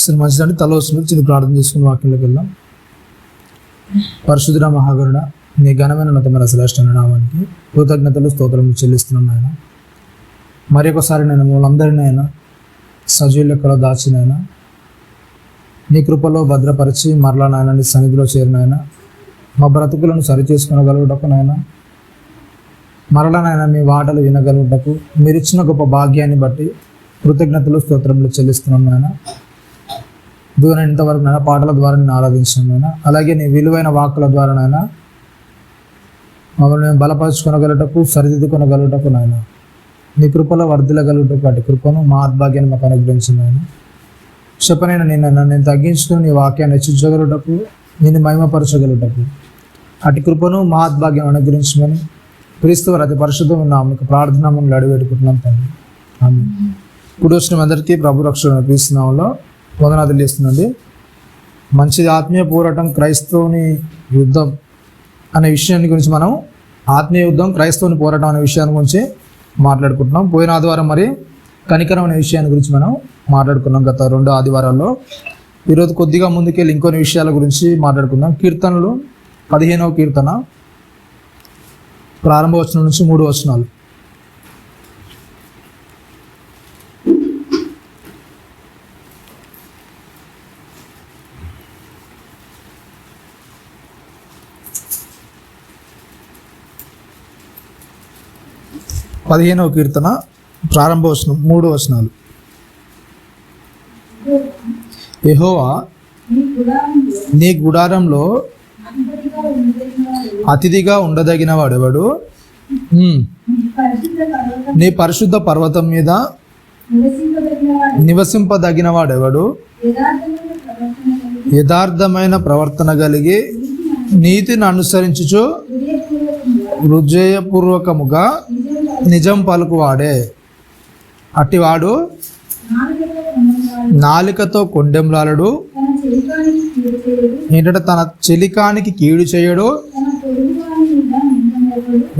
సరే మంచిదండి. తల వస్తుంది చిన్న ప్రార్థన చేసుకుని వాక్యంలోకి వెళ్దాం. పరిశుద్ధ మహాగరుడ, నీ ఘనమైన ఉన్నతమైన శ్రేష్ఠ నామానికి కృతజ్ఞతలు స్తోత్రములు చెల్లిస్తున్నాను ఆయన. మరి ఒకసారి నేను మూలందరినీ ఆయన సజీవ లెక్కలో దాచినైనా నీ కృపలో భద్రపరిచి మరలా నాయన నీ సన్నిధిలో చేరినాయన మా బ్రతుకులను సరిచేసుకునగలుగుటకు నాయన మరలా నాయన మీ వాటలు వినగలుగుటకు మీరు ఇచ్చిన గొప్ప భాగ్యాన్ని బట్టి కృతజ్ఞతలు స్తోత్రములు చెల్లిస్తున్నాను నాయన. దూరం ఇంతవరకు నాయన పాటల ద్వారా నేను ఆరాధించాను నాయన. అలాగే నీ విలువైన వాక్కుల ద్వారా నాయన మమ్మల్ని మేము బలపరుచుకొనగలుగుటకు సరిదిద్దుకొనగలుగుటకు నాయన నీ కృపలో వర్ధిల్లగలుగుటకు అటు కృపను మా ఆత్భాగ్యాన్ని మాకు అనుగ్రహించింది నాయన. చెప్పనైనా నేను తగ్గించుకుని నీ వాక్యాన్ని హెచ్చించగలుగుటకు నేను మహిమపరచగలుగుటకు అటు కృపను మా ఆత్భాగ్యం అనుగ్రహించమని క్రీస్తు వారి అతి పరిశుద్ధమైన నామమున ప్రార్థనను అడివేడుకుంటున్నాం తండ్రి. ఆమేన్. ఇప్పుడు వచ్చిన అందరికీ ప్రభు రక్షణ క్రీస్తునామంలో వందనాలు చేస్తుందండి. మంచిది ఆత్మీయ పోరాటం క్రైస్తవుని యుద్ధం అనే విషయాన్ని గురించి మనం ఆత్మీయ యుద్ధం క్రైస్తవుని పోరాటం అనే విషయాన్ని గురించి మాట్లాడుకుంటున్నాం. పోయిన ఆదివారం మరి కనికరం అనే విషయాన్ని గురించి మనం మాట్లాడుకున్నాం గత 2 ఆదివారాల్లో. ఈరోజు కొద్దిగా ముందుకెళ్ళి ఇంకొన్ని విషయాల గురించి మాట్లాడుకుందాం. కీర్తనలు 15వ కీర్తన ప్రారంభ వచనం నుంచి 3 వచనాలు. పదిహేనవ కీర్తన ప్రారంభ వచనం 3 వచనాలు. యెహోవా నీ గుడారంలో అతిథిగా ఉండదగిన వాడెవడు? నీ పరిశుద్ధ పర్వతం మీద నివసింపదగిన వాడెవడు? యథార్థమైన ప్రవర్తన కలిగి నీతిని అనుసరించుచు హృదయపూర్వకముగా నిజం పలుకువాడే. అట్టివాడు నాలికతో కొండెంలాలడు, ఏంటంటే తన చెలికానికి కీడు చేయడు,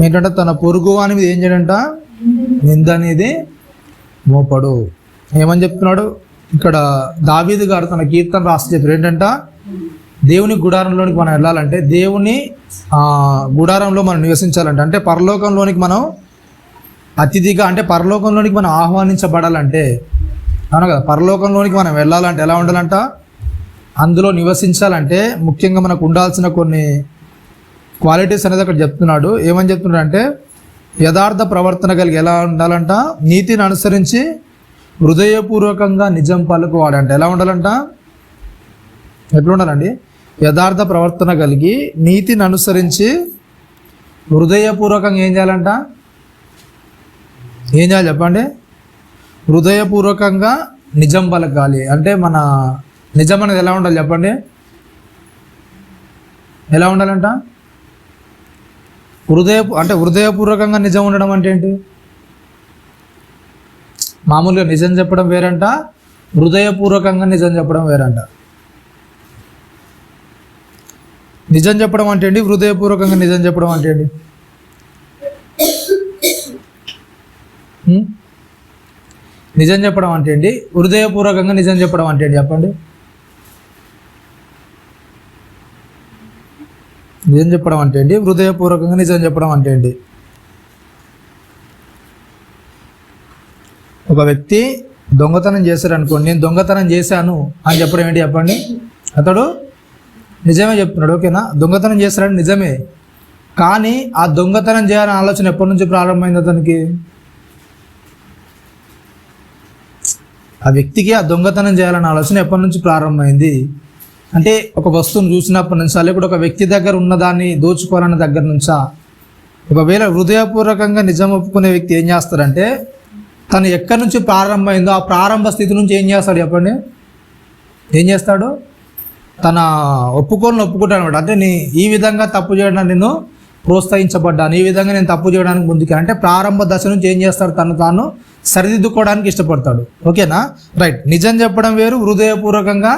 ఏంటంటే తన పొరుగు వాని మీద ఏం చేయడంట? నింద అనేది మోపడు. ఏమని చెప్తున్నాడు ఇక్కడ దావీదు గారు తన కీర్తన రాసి చెప్పారు ఏంటంట, దేవుని గుడారంలోనికి మనం వెళ్ళాలంటే, దేవుని గుడారంలో మనం నివసించాలంటే, అంటే పరలోకంలోనికి మనం అతిథిగా, అంటే పరలోకంలోనికి మనం ఆహ్వానించబడాలంటే, అవును కదా, పరలోకంలోనికి మనం వెళ్ళాలంటే ఎలా ఉండాలంట? అందులో నివసించాలంటే ముఖ్యంగా మనకు ఉండాల్సిన కొన్ని క్వాలిటీస్ అనేది అక్కడ చెప్తున్నాడు. ఏమని చెప్తున్నాడు అంటే, యథార్థ ప్రవర్తన కలిగి ఎలా ఉండాలంట? నీతిని అనుసరించి హృదయపూర్వకంగా నిజం పలుకువాడంట. ఎలా ఉండాలంట? ఎట్లా ఉండాలండి? యథార్థ ప్రవర్తన కలిగి నీతిని అనుసరించి హృదయపూర్వకంగా ఏం చేయాలంట? ఏం చేయాలి చెప్పండి? హృదయపూర్వకంగా నిజం పలకాలి. అంటే మన నిజం అనేది ఎలా ఉండాలి చెప్పండి? ఎలా ఉండాలంట? హృదయపూర్వకంగా నిజం ఉండడం అంటే ఏంటి? మామూలుగా నిజం చెప్పడం వేరంట, హృదయపూర్వకంగా నిజం చెప్పడం వేరంట. నిజం చెప్పడం అంటే ఏంటి? హృదయపూర్వకంగా నిజం చెప్పడం అంటే ఏంటి? నిజం చెప్పడం అంటే ఏంటి? హృదయపూర్వకంగా నిజం చెప్పడం అంటే ఏంటి చెప్పండి? నిజం చెప్పడం అంటే ఏంటి? హృదయపూర్వకంగా నిజం చెప్పడం అంటే ఏంటి? ఒక వ్యక్తి దొంగతనం చేశారు అనుకోండి, నేను దొంగతనం చేశాను అని చెప్పడం ఏంటి చెప్పండి? అతడు నిజమే చెప్తున్నాడు, ఓకేనా? దొంగతనం చేస్తాడని నిజమే, కానీ ఆ దొంగతనం చేయాలనే ఆలోచన ఎప్పటి నుంచి ప్రారంభమైంది అతనికి? ఆ వ్యక్తికి ఆ దొంగతనం చేయాలనే ఆలోచన ఎప్పటి నుంచి ప్రారంభమైంది అంటే, ఒక వస్తువును చూసినప్పటి నుంచా, లేకపోతే ఒక వ్యక్తి దగ్గర ఉన్నదాన్ని దోచుకోవాలన్న దగ్గర నుంచా? ఒకవేళ హృదయపూర్వకంగా నిజం ఒప్పుకునే వ్యక్తి ఏం చేస్తాడంటే, తను ఎక్కడి నుంచి ప్రారంభమైందో ఆ ప్రారంభ స్థితి నుంచి ఏం చేస్తాడు చెప్పండి? ఏం చేస్తాడు? తన ఒప్పుకుంటాడు అనమాట. అంటే ఈ విధంగా తప్పు చేయడానికి నేను ప్రోత్సహించబడ్డాను, ఈ విధంగా నేను తప్పు చేయడానికి ముందుకు, అంటే ప్రారంభ దశ నుంచి ఏం చేస్తాడు? తాను సరిదిద్దుకోవడానికి ఇష్టపడతాడు, ఓకేనా? రైట్. నిజం చెప్పడం వేరు, హృదయపూర్వకంగా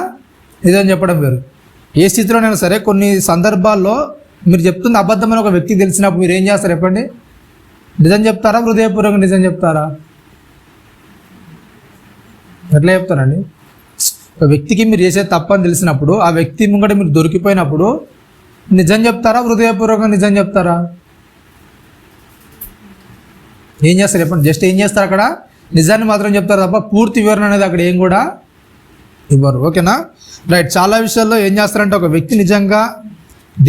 నిజం చెప్పడం వేరు. ఏ స్థితిలోనైనా సరే కొన్ని సందర్భాల్లో మీరు చెప్తున్న అబద్ధమైన ఒక వ్యక్తికి తెలిసినప్పుడు మీరు ఏం చేస్తారు చెప్పండి? నిజం చెప్తారా, హృదయపూర్వకంగా నిజం చెప్తారా? ఎట్లా చెప్తారండి? ఒక వ్యక్తికి మీరు చేసే తప్పని తెలిసినప్పుడు ఆ వ్యక్తి ముంగట మీరు దొరికిపోయినప్పుడు నిజం చెప్తారా, హృదయపూర్వకంగా నిజం చెప్తారా? ఏం చేస్తారు చెప్పండి? జస్ట్ ఏం చేస్తారు అక్కడ? నిజాన్ని మాత్రం చెప్తారు తప్ప పూర్తి వివరణ అనేది అక్కడ ఏం కూడా ఇవ్వరు. ఓకేనా? రైట్. చాలా విషయాల్లో ఏం చేస్తారంటే ఒక వ్యక్తి నిజంగా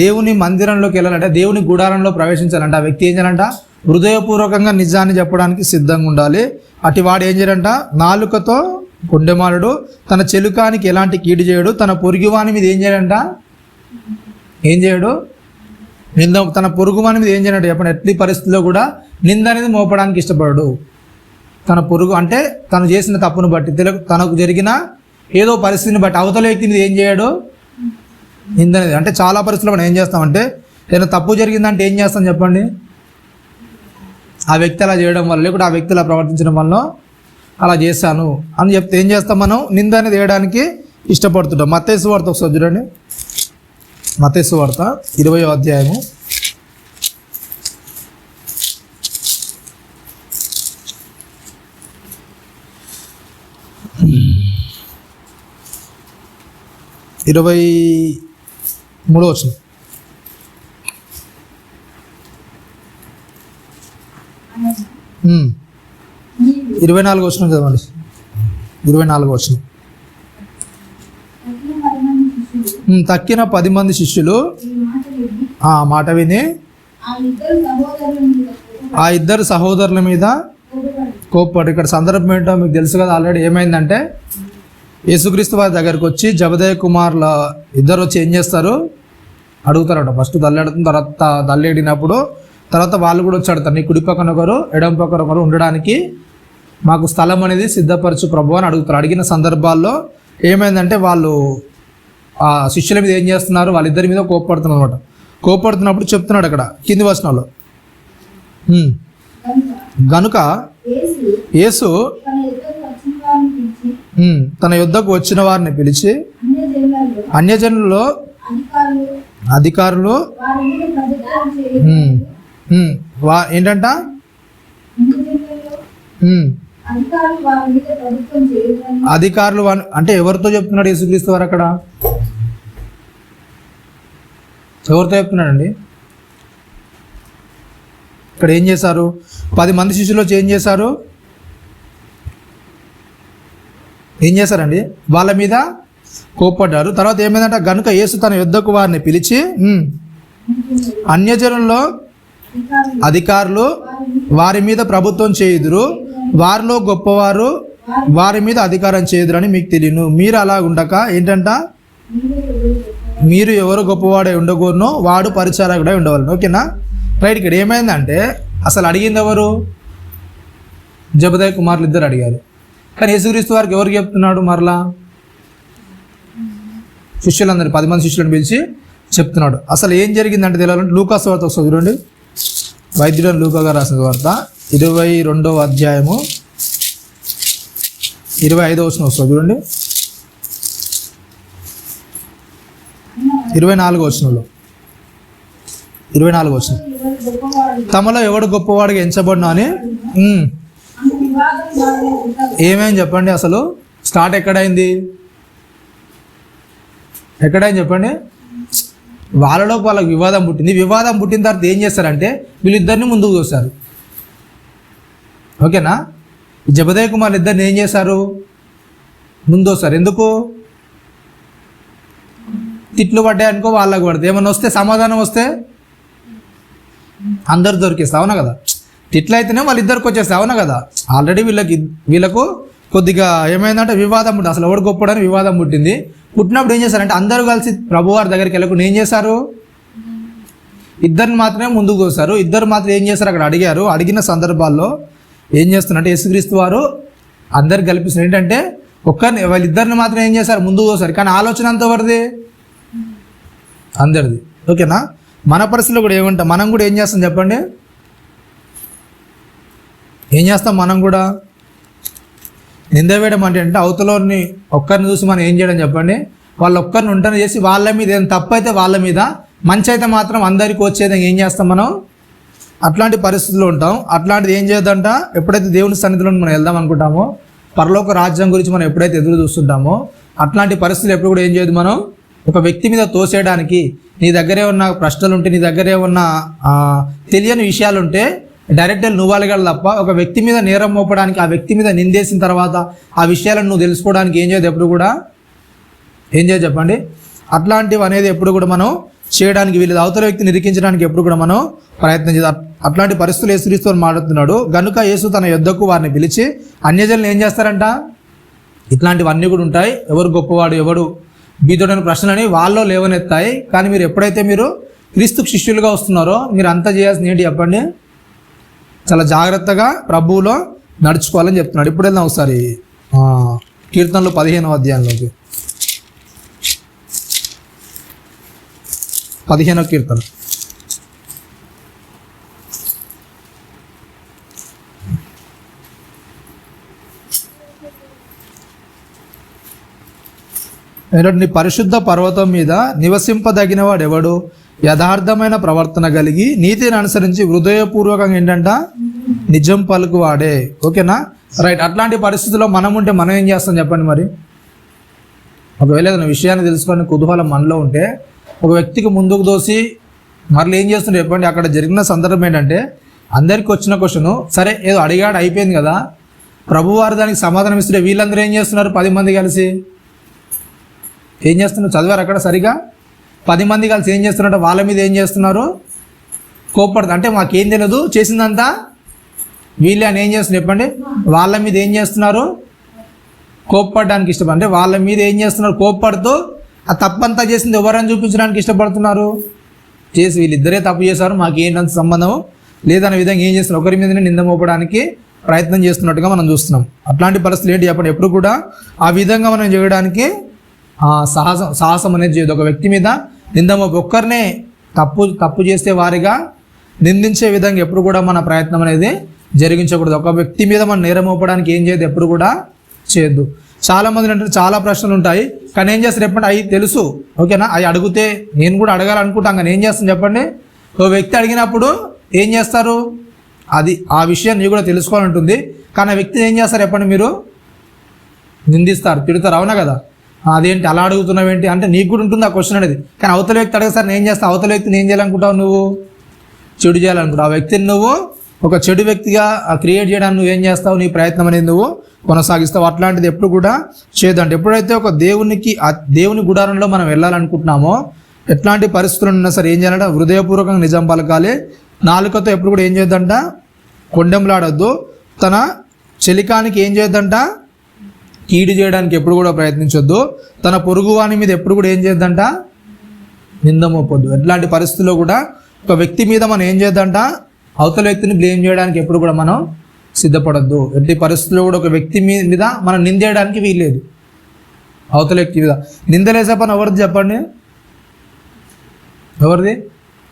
దేవుని మందిరంలోకి వెళ్ళాలంటే, దేవుని గుడారంలో ప్రవేశించాలంటే ఆ వ్యక్తి ఏం చేయాలంట? హృదయపూర్వకంగా నిజాన్ని చెప్పడానికి సిద్ధంగా ఉండాలి. అటు వాడు ఏం చేయాలంట? నాలుకతో గుండెమాలుడు, తన చెలుకానికి ఎలాంటి కీడు చేయడు, తన పొరుగువాని మీద ఏం చేయడంట? ఏం చేయడు? నింద. తన పొరుగువాని మీద ఏం చేయడంట చెప్పండి? ఎట్టి పరిస్థితుల్లో కూడా నింద అనేది మోపడానికి ఇష్టపడడు. తన పొరుగు అంటే తను చేసిన తప్పును బట్టి, తనకు జరిగిన ఏదో పరిస్థితిని బట్టి అవతల వ్యక్తి మీద ఏం చేయడు? నింద అనేది. అంటే చాలా పరిస్థితుల్లో మనం ఏం చేస్తామంటే, ఏదైనా తప్పు జరిగిందంటే ఏం చేస్తాం చెప్పండి? ఆ వ్యక్తి అలా చేయడం వల్ల, లేకుంటే ఆ వ్యక్తి అలా ప్రవర్తించడం వల్ల అలా చేశాను అని చెప్తే ఏం చేస్తాం మనం? నింద అనేది వేయడానికి ఇష్టపడుతుంటాం. మత్తయి సువార్త ఒకసారి చూడండి. మత్తయి సువార్త 20వ అధ్యాయము 23వ వచనం. 24వ వచనం చదవండి. 24వ వచనం. తక్కిన 10 మంది శిష్యులు ఆ మాట విని ఆ ఇద్దరు సహోదరుల మీద కోప్పడు. ఇక్కడ సందర్భం ఏంటో మీకు తెలుసు కదా ఆల్రెడీ. ఏమైందంటే యేసుక్రీస్తు వారి దగ్గరికి వచ్చి జబదయి కుమారుల ఇద్దరు వచ్చి ఏం చేస్తారు? అడుగుతారట. ఫస్ట్ దల్లెడుతుంది, తర్వాత దల్లెడినప్పుడు తర్వాత వాళ్ళు కూడా వచ్చి అడుగుతారు, నీ కుడి పక్కన ఒకరు ఎడమ పక్కన ఒకరు ఉండడానికి మాకు స్థలం అనేది సిద్ధపరచు ప్రభు అని అడుగుతారు. అడిగిన సందర్భాల్లో ఏమైందంటే వాళ్ళు ఆ శిష్యుల మీద ఏం చేస్తున్నారు? వాళ్ళిద్దరి మీద కోప్పడుతున్నారు అనమాట. కోప్పడుతున్నప్పుడు చెప్తున్నాడు అక్కడ కింది వచనంలో, గనుక యేసు తన యుద్ధకు వచ్చిన వారిని పిలిచి అన్యజనుల్లో అధికారులు ఏంటంట? అధికారులు అంటే ఎవరితో చెప్తున్నాడు యేసుక్రీస్తు వారు అక్కడ? ఎవరితో చెప్తున్నాడండి? ఇక్కడ ఏం చేశారు? 10 మంది శిష్యులు వచ్చి ఏం చేశారు? ఏం చేశారండి? వాళ్ళ మీద కోప్పడ్డారు. తర్వాత ఏమైందంట? గనుక యేసు తన యుద్ధకు వారిని పిలిచి అన్యజనుల్లో అధికారులు వారి మీద ప్రభుత్వం చేయుదురు, వారిలో గొప్పవారు వారి మీద అధికారం చేయుదురు అని మీకు తెలియను. మీరు అలా ఉండక ఏంటంట? మీరు ఎవరు గొప్పవాడై ఉండకూడనో వాడు పరిచారకుడై ఉండవాలని. ఓకేనా? రైట్. ఇక్కడ ఏమైందంటే అసలు అడిగింది ఎవరు? జబదయి కుమారులు ఇద్దరు అడిగారు. కానీ యేసుక్రీస్తు వారికి ఎవరికి చెప్తున్నాడు? మరలా శిష్యులందరూ 10 మంది శిష్యులను పిలిచి చెప్తున్నాడు. అసలు ఏం జరిగిందంటే తెలియాలంటే లూకా సువార్త వస్తుంది చూడండి. వైద్యుడైన లూకా గారు రాసిన వార్త 22వ అధ్యాయము 25వ వచనం వస్తుంది చూడండి. 24వ వచనంలో 24వ వచనం, తమలో ఎవడు గొప్పవాడిగా ఎంచబడినా అని ఏమేం చెప్పండి? అసలు స్టార్ట్ ఎక్కడైంది చెప్పండి? వాళ్ళలోకి వాళ్ళకి వివాదం పుట్టింది. వివాదం పుట్టిన తర్వాత ఏం చేస్తారంటే వీళ్ళిద్దరిని ముందుకు చూస్తారు. ఓకేనా? జబదయి కుమారులు ఇద్దరిని ఏం చేశారు? ముందు వస్తారు. ఎందుకు? తిట్లు పడ్డాయి అనుకో వాళ్ళకు పడతాయి. ఏమన్నా వస్తే సమాధానం వస్తే అందరు దొరికేస్తా. అవునా కదా? తిట్లు అయితేనే వాళ్ళిద్దరికి వచ్చేస్తే. అవునా కదా? ఆల్రెడీ వీళ్ళకు కొద్దిగా ఏమైందంటే వివాదం పుట్టింది. అసలు ఎవడు గొప్పడని వివాదం పుట్టింది. పుట్టినప్పుడు ఏం చేశారంటే అందరూ కలిసి ప్రభువారి దగ్గరికి వెళ్ళకుండా ఏం చేశారు? ఇద్దరిని మాత్రమే ముందుకు చూశారు. ఇద్దరు మాత్రం ఏం చేశారు? అక్కడ అడిగారు. అడిగిన సందర్భాల్లో ఏం చేస్తున్నారంటే యేసుక్రీస్తు వారు అందరు కల్పిస్తున్నారు. ఏంటంటే వాళ్ళిద్దరిని మాత్రం ఏం చేశారు? ముందుకు చూశారు. కానీ ఆలోచన అంత ఎవరిది? అందరిది. ఓకేనా? మన పరిస్థితిలో కూడా ఏమంటాం? మనం కూడా ఏం చేస్తాం చెప్పండి? ఏం చేస్తాం మనం కూడా? నింద వేయడం అంటే అవతలని ఒక్కరిని చూసి మనం ఏం చేయడం చెప్పండి? వాళ్ళు ఒక్కరిని ఉంటాను చేసి వాళ్ళ మీద ఏం తప్పు అయితే వాళ్ళ మీద, మంచి అయితే మాత్రం అందరికీ వచ్చేది ఏం చేస్తాం మనం? అట్లాంటి పరిస్థితుల్లో ఉంటాం. అట్లాంటిది ఏం చేయొద్దంట? ఎప్పుడైతే దేవుని సన్నిధిలో మనం వెళ్దాం అనుకుంటామో, పరలోక రాజ్యం గురించి మనం ఎప్పుడైతే ఎదురు చూస్తుంటామో అట్లాంటి పరిస్థితులు ఎప్పుడు కూడా ఏం చేయదు మనం ఒక వ్యక్తి మీద తోసేయడానికి. నీ దగ్గరే ఉన్న ప్రశ్నలు ఉంటే, నీ దగ్గరే ఉన్న తెలియని విషయాలు ఉంటే డైరెక్ట్ నువ్వు అలగాలి తప్ప ఒక వ్యక్తి మీద నేరం మోపడానికి, ఆ వ్యక్తి మీద నిందేసిన తర్వాత ఆ విషయాలను నువ్వు తెలుసుకోవడానికి ఏం చేయదు ఎప్పుడు కూడా. ఏం చేయదు చెప్పండి? అట్లాంటివి అనేది ఎప్పుడు కూడా మనం చేయడానికి వీళ్ళు అవతల వ్యక్తిని నిరీక్షించడానికి ఎప్పుడు కూడా మనం ప్రయత్నం చేద్దాం. అట్లాంటి పరిస్థితులు యేసుక్రీస్తు మాట్లాడుతున్నాడు. గనుక యేసు తన యొద్దకు వారిని పిలిచి, అన్యజనులు ఏం చేస్తారంట? ఇట్లాంటివన్నీ కూడా ఉంటాయి. ఎవరు గొప్పవాడు, ఎవడు బీదోడని ప్రశ్నలని వాళ్ళలో లేవనెత్తాయి. కానీ మీరు ఎప్పుడైతే మీరు క్రీస్తుకు శిష్యులుగా వస్తున్నారో మీరు అంతా చేయాల్సింది ఏంటి చెప్పండి? చాలా జాగ్రత్తగా ప్రభువులో నడుచుకోవాలని చెప్తున్నాడు. ఇప్పుడు వెళ్దాం ఒకసారి కీర్తనలు 15వ అధ్యాయంలోకి. 15వ కీర్తన. నీ పరిశుద్ధ పర్వతం మీద నివసింపదగిన వాడెవడు? యథార్థమైన ప్రవర్తన కలిగి నీతిని అనుసరించి హృదయపూర్వకంగా ఏంటంట నిజం పలుకువాడే. ఓకేనా? రైట్. అట్లాంటి పరిస్థితుల్లో మనం ఉంటే మనం ఏం చేస్తాం చెప్పండి? మరి ఒకవేళ ఏదైనా విషయాన్ని తెలుసుకొని కుతూహలం మనలో ఉంటే ఒక వ్యక్తికి ముందుకు దోసి మరలు ఏం చేస్తుంటే చెప్పండి? అక్కడ జరిగిన సందర్భం ఏంటంటే అందరికీ వచ్చిన క్వశ్చను, సరే ఏదో అడిగాడు అయిపోయింది కదా, ప్రభువారు దానికి సమాధానం ఇస్తుంటే వీళ్ళందరూ ఏం చేస్తున్నారు? 10 మంది కలిసి ఏం చేస్తున్నారు? చదివారు అక్కడ సరిగా? 10 మంది కలిసి ఏం చేస్తున్నారంటే వాళ్ళ మీద ఏం చేస్తున్నారు? కోప్పడుతుంది. అంటే మాకేం తెలియదు, చేసిందంతా వీళ్ళే అని ఏం చేస్తున్నారు చెప్పండి? వాళ్ళ మీద ఏం చేస్తున్నారు? కోప్పడడానికి ఇష్టపడ, అంటే వాళ్ళ మీద ఏం చేస్తున్నారు? కోప్పడుతూ ఆ తప్పంతా చేసింది ఎవరని చూపించడానికి ఇష్టపడుతున్నారు. చేసి వీళ్ళిద్దరే తప్పు చేశారు, మాకేంటంత సంబంధం లేదనే విధంగా ఏం చేస్తున్నారు? ఒకరి మీదనే నింద మోపడానికి ప్రయత్నం చేస్తున్నట్టుగా మనం చూస్తున్నాం. అట్లాంటి పరిస్థితులు ఏంటి చెప్పండి? ఎప్పుడు కూడా ఆ విధంగా మనం చేయడానికి సాహసం అనేది చేయదు. ఒక వ్యక్తి మీద నిందమో ఒక్కరినే తప్పు చేస్తే వారిగా నిందించే విధంగా ఎప్పుడు కూడా మన ప్రయత్నం అనేది జరిగించకూడదు. ఒక వ్యక్తి మీద మనం నేరం మోపడానికి ఏం చేయదు, ఎప్పుడు కూడా చేయొద్దు. చాలామంది అంటే చాలా ప్రశ్నలు ఉంటాయి, కానీ ఏం చేస్తారు చెప్పండి? అవి తెలుసు, ఓకేనా, అవి అడిగితే నేను కూడా అడగాలనుకుంటాం, కానీ ఏం చేస్తాను చెప్పండి? ఓ వ్యక్తి అడిగినప్పుడు ఏం చేస్తారు? అది ఆ విషయం నీకు కూడా తెలుసుకోవాలంటుంది, కానీ ఆ వ్యక్తిని ఏం చేస్తారు చెప్పండి? మీరు నిందిస్తారు, తిడతారు. అవునా కదా? అదేంటి అలా అడుగుతున్నావు ఏంటి అంటే నీకు కూడా ఉంటుంది ఆ క్వశ్చన్ అనేది. కానీ అవతల వ్యక్తి అడగసారి నేను చేస్తాను, అవతల వ్యక్తిని ఏం చేయాలనుకుంటావు? నువ్వు చెడు చేయాలనుకుంటావు. ఆ వ్యక్తిని నువ్వు ఒక చెడు వ్యక్తిగా క్రియేట్ చేయడానికి నువ్వు ఏం చేస్తావు? నీ ప్రయత్నం అనేది నువ్వు కొనసాగిస్తావు. అట్లాంటిది ఎప్పుడు కూడా చేయదంటే, ఎప్పుడైతే ఒక దేవుని గుడారంలో మనం వెళ్ళాలనుకుంటున్నామో ఎట్లాంటి పరిస్థితులు ఉన్నా సరే ఏం చేయాలంటే హృదయపూర్వకంగా నిజం పలకాలి. నాలుకతో ఎప్పుడు కూడా ఏం చేయొద్దంట? కొండెంలాడొద్దు. తన చెలికానికి ఏం చేయొద్దంట? కీడు చేయడానికి ఎప్పుడు కూడా ప్రయత్నించొద్దు. తన పొరుగువాని మీద ఎప్పుడు కూడా ఏం చేయొద్దంట? నింద మోపొద్దు. ఎట్లాంటి పరిస్థితుల్లో కూడా ఒక వ్యక్తి మీద మనం ఏం చేయొద్దంట? అవతల వ్యక్తిని బ్లేమ్ చేయడానికి ఎప్పుడు కూడా మనం సిద్ధపడద్దు. ఎట్టి పరిస్థితుల్లో కూడా ఒక వ్యక్తి మీద మనం నిందేయడానికి వీల్లేదు. అవతల వ్యక్తి మీద నిందలేసే పని ఎవరిది చెప్పండి? ఎవరిది?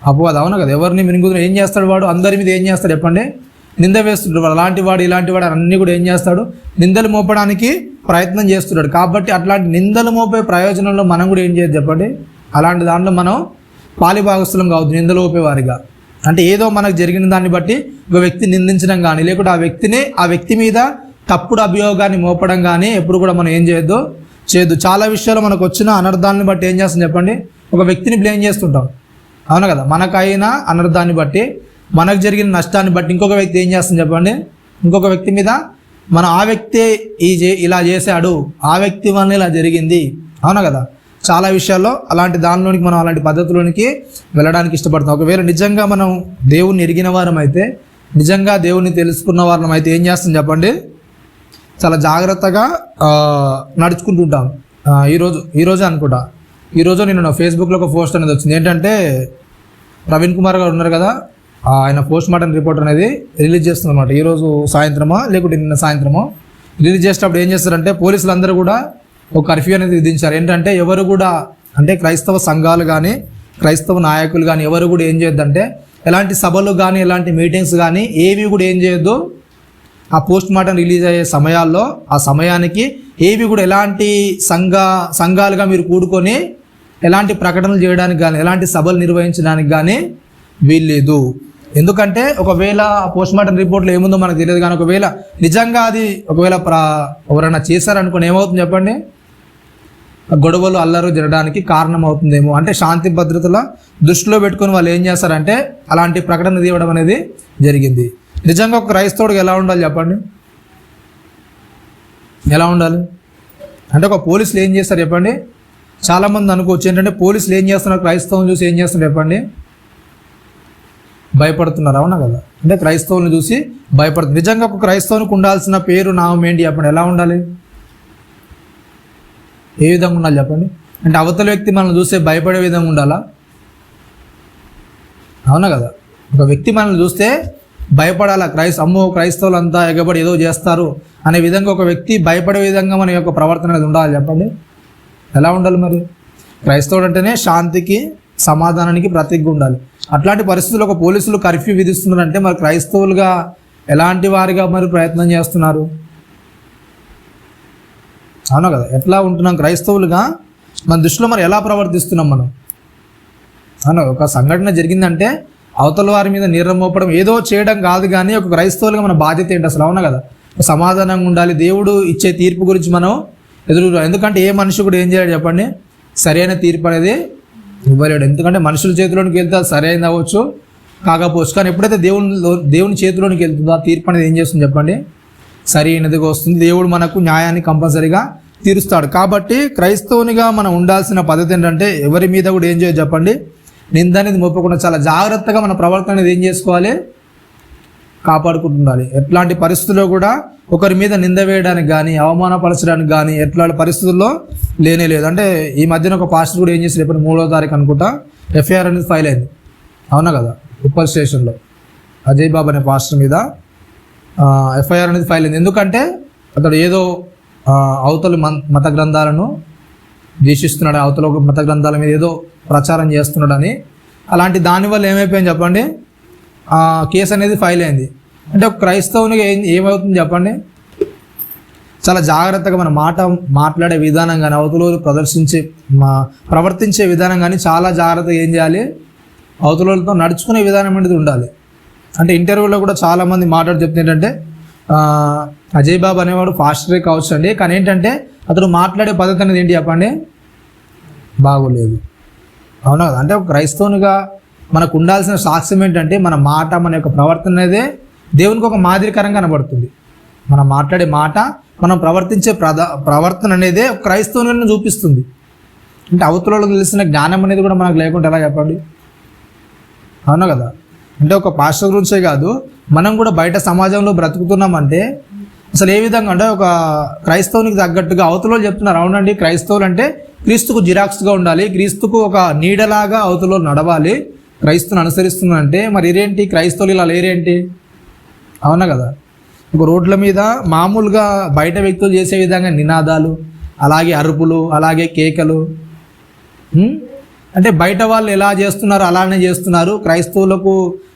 అపవాది. అవును కదా? ఎవరిని మినుగుతున్నా ఏం చేస్తాడు వాడు? అందరి మీద ఏం చేస్తాడు చెప్పండి? నింద వేస్తుంటాడు. అలాంటి వాడు ఇలాంటి వాడు అన్నీ కూడా ఏం చేస్తాడు? నిందలు మోపడానికి ప్రయత్నం చేస్తున్నాడు. కాబట్టి అట్లాంటి నిందలు మోపే ప్రయోజనంలో మనం కూడా ఏం చేయదు చెప్పండి? అలాంటి దాంట్లో మనం పాలిభాగస్థులం కావద్దు నిందలు మోపేవారిగా. అంటే ఏదో మనకు జరిగిన దాన్ని బట్టి ఒక వ్యక్తి నిందించడం కానీ, లేకుంటే ఆ వ్యక్తి మీద తప్పుడు అభియోగాన్ని మోపడం కానీ ఎప్పుడు కూడా మనం ఏం చేయొద్దు. చాలా విషయాలు మనకు వచ్చిన అనర్థాలను బట్టి ఏం చేస్తాం చెప్పండి? ఒక వ్యక్తిని బ్లేమ్ చేస్తుంటాం. అవును కదా? మనకైన అనర్థాన్ని బట్టి, మనకు జరిగిన నష్టాన్ని బట్టి ఇంకొక వ్యక్తి ఏం చేస్తాం చెప్పండి? ఇంకొక వ్యక్తి మీద ఆ వ్యక్తి ఇలా చేశాడు, ఆ వ్యక్తి వల్ల ఇలా జరిగింది. అవునా కదా? చాలా విషయాల్లో అలాంటి దానిలోనికి మనం అలాంటి పద్ధతిలోనికి వెళ్ళడానికి ఇష్టపడతాం. ఒకవేళ నిజంగా మనం దేవుణ్ణి ఎరిగిన వారం అయితే, నిజంగా దేవుణ్ణి తెలుసుకున్న వారం అయితే ఏం చేస్తాం చెప్పండి? చాలా జాగ్రత్తగా నడుచుకుంటుంటాం. ఈరోజు అనుకుంటా, ఈరోజు నేను నా ఫేస్బుక్లో ఒక పోస్ట్ అనేది వచ్చింది. ఏంటంటే ప్రవీణ్ కుమార్ గారు ఉన్నారు కదా, ఆయన పోస్ట్ మార్టం రిపోర్ట్ అనేది రిలీజ్ చేస్తుందన్నమాట. ఈరోజు సాయంత్రమో లేకుంటే నిన్న సాయంత్రమో రిలీజ్ చేసేటప్పుడు ఏం చేస్తారంటే పోలీసులు అందరూ కూడా ఒక కర్ఫ్యూ అనేది విధించారు. ఏంటంటే ఎవరు కూడా, అంటే క్రైస్తవ సంఘాలు కానీ క్రైస్తవ నాయకులు కానీ ఎవరు కూడా ఏం చేయొద్దంటే ఎలాంటి సభలు కానీ ఎలాంటి మీటింగ్స్ కానీ ఏవి కూడా ఏం చేయొద్దు. ఆ పోస్ట్ మార్టం రిలీజ్ అయ్యే సమయాల్లో ఆ సమయానికి ఏవి కూడా ఎలాంటి సంఘాలుగా మీరు కూడుకొని ఎలాంటి ప్రకటనలు చేయడానికి కానీ ఎలాంటి సభలు నిర్వహించడానికి కానీ వీల్లేదు. ఎందుకంటే ఒకవేళ పోస్ట్ మార్టం రిపోర్ట్లో ఏముందో మనకు తెలియదు, కానీ ఒకవేళ నిజంగా అది ఎవరైనా చేశారనుకోని ఏమవుతుంది చెప్పండి? గొడవలు అల్లరు జరగడానికి కారణం అవుతుందేమో. అంటే శాంతి భద్రతల దృష్టిలో పెట్టుకొని వాళ్ళు ఏం చేస్తారంటే అలాంటి ప్రకటన తీయడం అనేది జరిగింది. నిజంగా ఒక క్రైస్తవుడికి ఎలా ఉండాలి చెప్పండి? ఎలా ఉండాలి అంటే ఒక పోలీసులు ఏం చేస్తారు చెప్పండి? చాలామంది అనుకోవచ్చు ఏంటంటే పోలీసులు ఏం చేస్తున్నారు, క్రైస్తవుని చూసి ఏం చేస్తున్నారు చెప్పండి? భయపడుతున్నారు. అవునా కదా? అంటే క్రైస్తవుని చూసి భయపడుతుంది. నిజంగా ఒక క్రైస్తవునికి ఉండాల్సిన పేరు నామం ఏంటి చెప్పండి? ఎలా ఉండాలి? ఏ విధంగా ఉండాలి చెప్పండి? అంటే అవతల వ్యక్తి మనల్ని చూస్తే భయపడే విధంగా ఉండాలా? అవునా కదా? ఒక వ్యక్తి మనల్ని చూస్తే భయపడాలా? అమ్మో క్రైస్తవులు అంతా ఎగబడి ఏదో చేస్తారు అనే విధంగా ఒక వ్యక్తి భయపడే విధంగా మన యొక్క ప్రవర్తన అనేది ఉండాలి చెప్పండి? ఎలా ఉండాలి మరి? క్రైస్తవుడు అంటేనే శాంతికి సమాధానానికి ప్రతీకగా ఉండాలి. అట్లాంటి పరిస్థితుల్లో ఒక పోలీసులు కర్ఫ్యూ విధిస్తున్నారంటే మరి క్రైస్తవులుగా ఎలాంటి వారిగా మరి ప్రయత్నం చేస్తున్నారు? అవునా కదా? ఎట్లా ఉంటున్నాం క్రైస్తవులుగా? మన దృష్టిలో మరి ఎలా ప్రవర్తిస్తున్నాం మనం? అవునా? ఒక సంఘటన జరిగిందంటే అవతల వారి మీద నేరం మోపడం ఏదో చేయడం కాదు, కానీ ఒక క్రైస్తవులుగా మన బాధ్యత ఏంటి అసలు? అవునా కదా? సమాధానంగా ఉండాలి. దేవుడు ఇచ్చే తీర్పు గురించి మనం ఎందుకంటే ఏ మనిషి కూడా ఏం చేయాలి చెప్పండి? సరైన తీర్పు అనేది ఇవ్వలేడు. ఎందుకంటే మనుషుల చేతిలోనికి వెళ్తే అది సరైనది అవ్వచ్చు, కాకపోవచ్చు. కానీ ఎప్పుడైతే దేవుని చేతిలోనికి వెళ్తుందో ఆ తీర్పు అనేది ఏం చేస్తుంది చెప్పండి? సరైనదిగా వస్తుంది. దేవుడు మనకు న్యాయాన్ని కంపల్సరీగా తీరుస్తాడు. కాబట్టి క్రైస్తవునిగా మనం ఉండాల్సిన పద్ధతి ఏంటంటే ఎవరి మీద కూడా ఏం చేయాలి చెప్పండి? నింద అనేది మోపకుండా చాలా జాగ్రత్తగా మన ప్రవర్తన అనేది ఏం చేసుకోవాలి? కాపాడుకుంటుండాలి. ఎట్లాంటి పరిస్థితుల్లో కూడా ఒకరి మీద నింద వేయడానికి కానీ అవమానపరచడానికి కానీ ఎట్లాంటి పరిస్థితుల్లో లేనే లేదు. అంటే ఈ మధ్యన ఒక పాస్టర్ కూడా ఏం చేసి రేపు 3వ తారీఖు అనుకుంటా ఎఫ్ఐఆర్ అనేది ఫైల్ అయింది. అవునా కదా? ఉప్పల్ స్టేషన్లో అజయ్ బాబు అనే పాస్టర్ మీద ఎఫ్ఐఆర్ అనేది ఫైల్ అయింది. ఎందుకంటే అతడు ఏదో అవతల మత గ్రంథాలను ద్వేషిస్తున్నాడు, అవతల ఒక మత గ్రంథాల మీద ఏదో ప్రచారం చేస్తున్నాడని. అలాంటి దానివల్ల ఏమైపోయింది చెప్పండి? కేసు అనేది ఫైల్ అయింది. అంటే ఒక క్రైస్తవునికి ఏమవుతుంది చెప్పండి? చాలా జాగ్రత్తగా మన మాట్లాడే విధానం కానీ అవతల ప్రవర్తించే విధానం కానీ చాలా జాగ్రత్తగా ఏం చేయాలి? అవతలతో నడుచుకునే విధానం అనేది ఉండాలి. అంటే ఇంటర్వ్యూలో కూడా చాలామంది చెప్తుంది ఏంటంటే అజయ్ బాబు అనేవాడు ఫాస్టరే కావచ్చు అండి, కానీ ఏంటంటే అతను మాట్లాడే పద్ధతి అనేది ఏంటి చెప్పండి? బాగోలేదు. అవునా కదా? అంటే ఒక క్రైస్తవునిగా మనకు ఉండాల్సిన సాక్ష్యం ఏంటంటే మన మన యొక్క ప్రవర్తన అనేది దేవునికి ఒక మాదిరికరంగా కనబడుతుంది. మనం మాట్లాడే మాట, మనం ప్రవర్తించే ప్రవర్తన అనేది ఒక క్రైస్తవుని చూపిస్తుంది. అంటే అవతలలో తెలిసిన జ్ఞానం అనేది కూడా మనకు లేకుండా ఎలా చెప్పండి? అవునా కదా? అంటే ఒక పాస్టర్ గురించే కాదు, మనం కూడా బయట సమాజంలో బ్రతుకుతున్నామంటే అసలు ఏ విధంగా అంటే ఒక క్రైస్తవునికి తగ్గట్టుగా అవతలలో చెప్తున్నారు. అవునండి, క్రైస్తవులు అంటే క్రీస్తుకు జిరాక్స్గా ఉండాలి, క్రీస్తుకు ఒక నీడలాగా అవతలలో నడవాలి, క్రైస్తువుని అనుసరిస్తుందంటే మరి ఇదేంటి? క్రైస్తవులు ఇలా లేరేంటి? అవునా కదా? ఒక రోడ్ల మీద మామూలుగా బయట వ్యక్తులు చేసే విధంగా నినాదాలు, అలాగే అరుపులు, అలాగే కేకలు, అంటే బయట వాళ్ళు ఎలా చేస్తున్నారు అలానే చేస్తున్నారు. క్రైస్తవులకు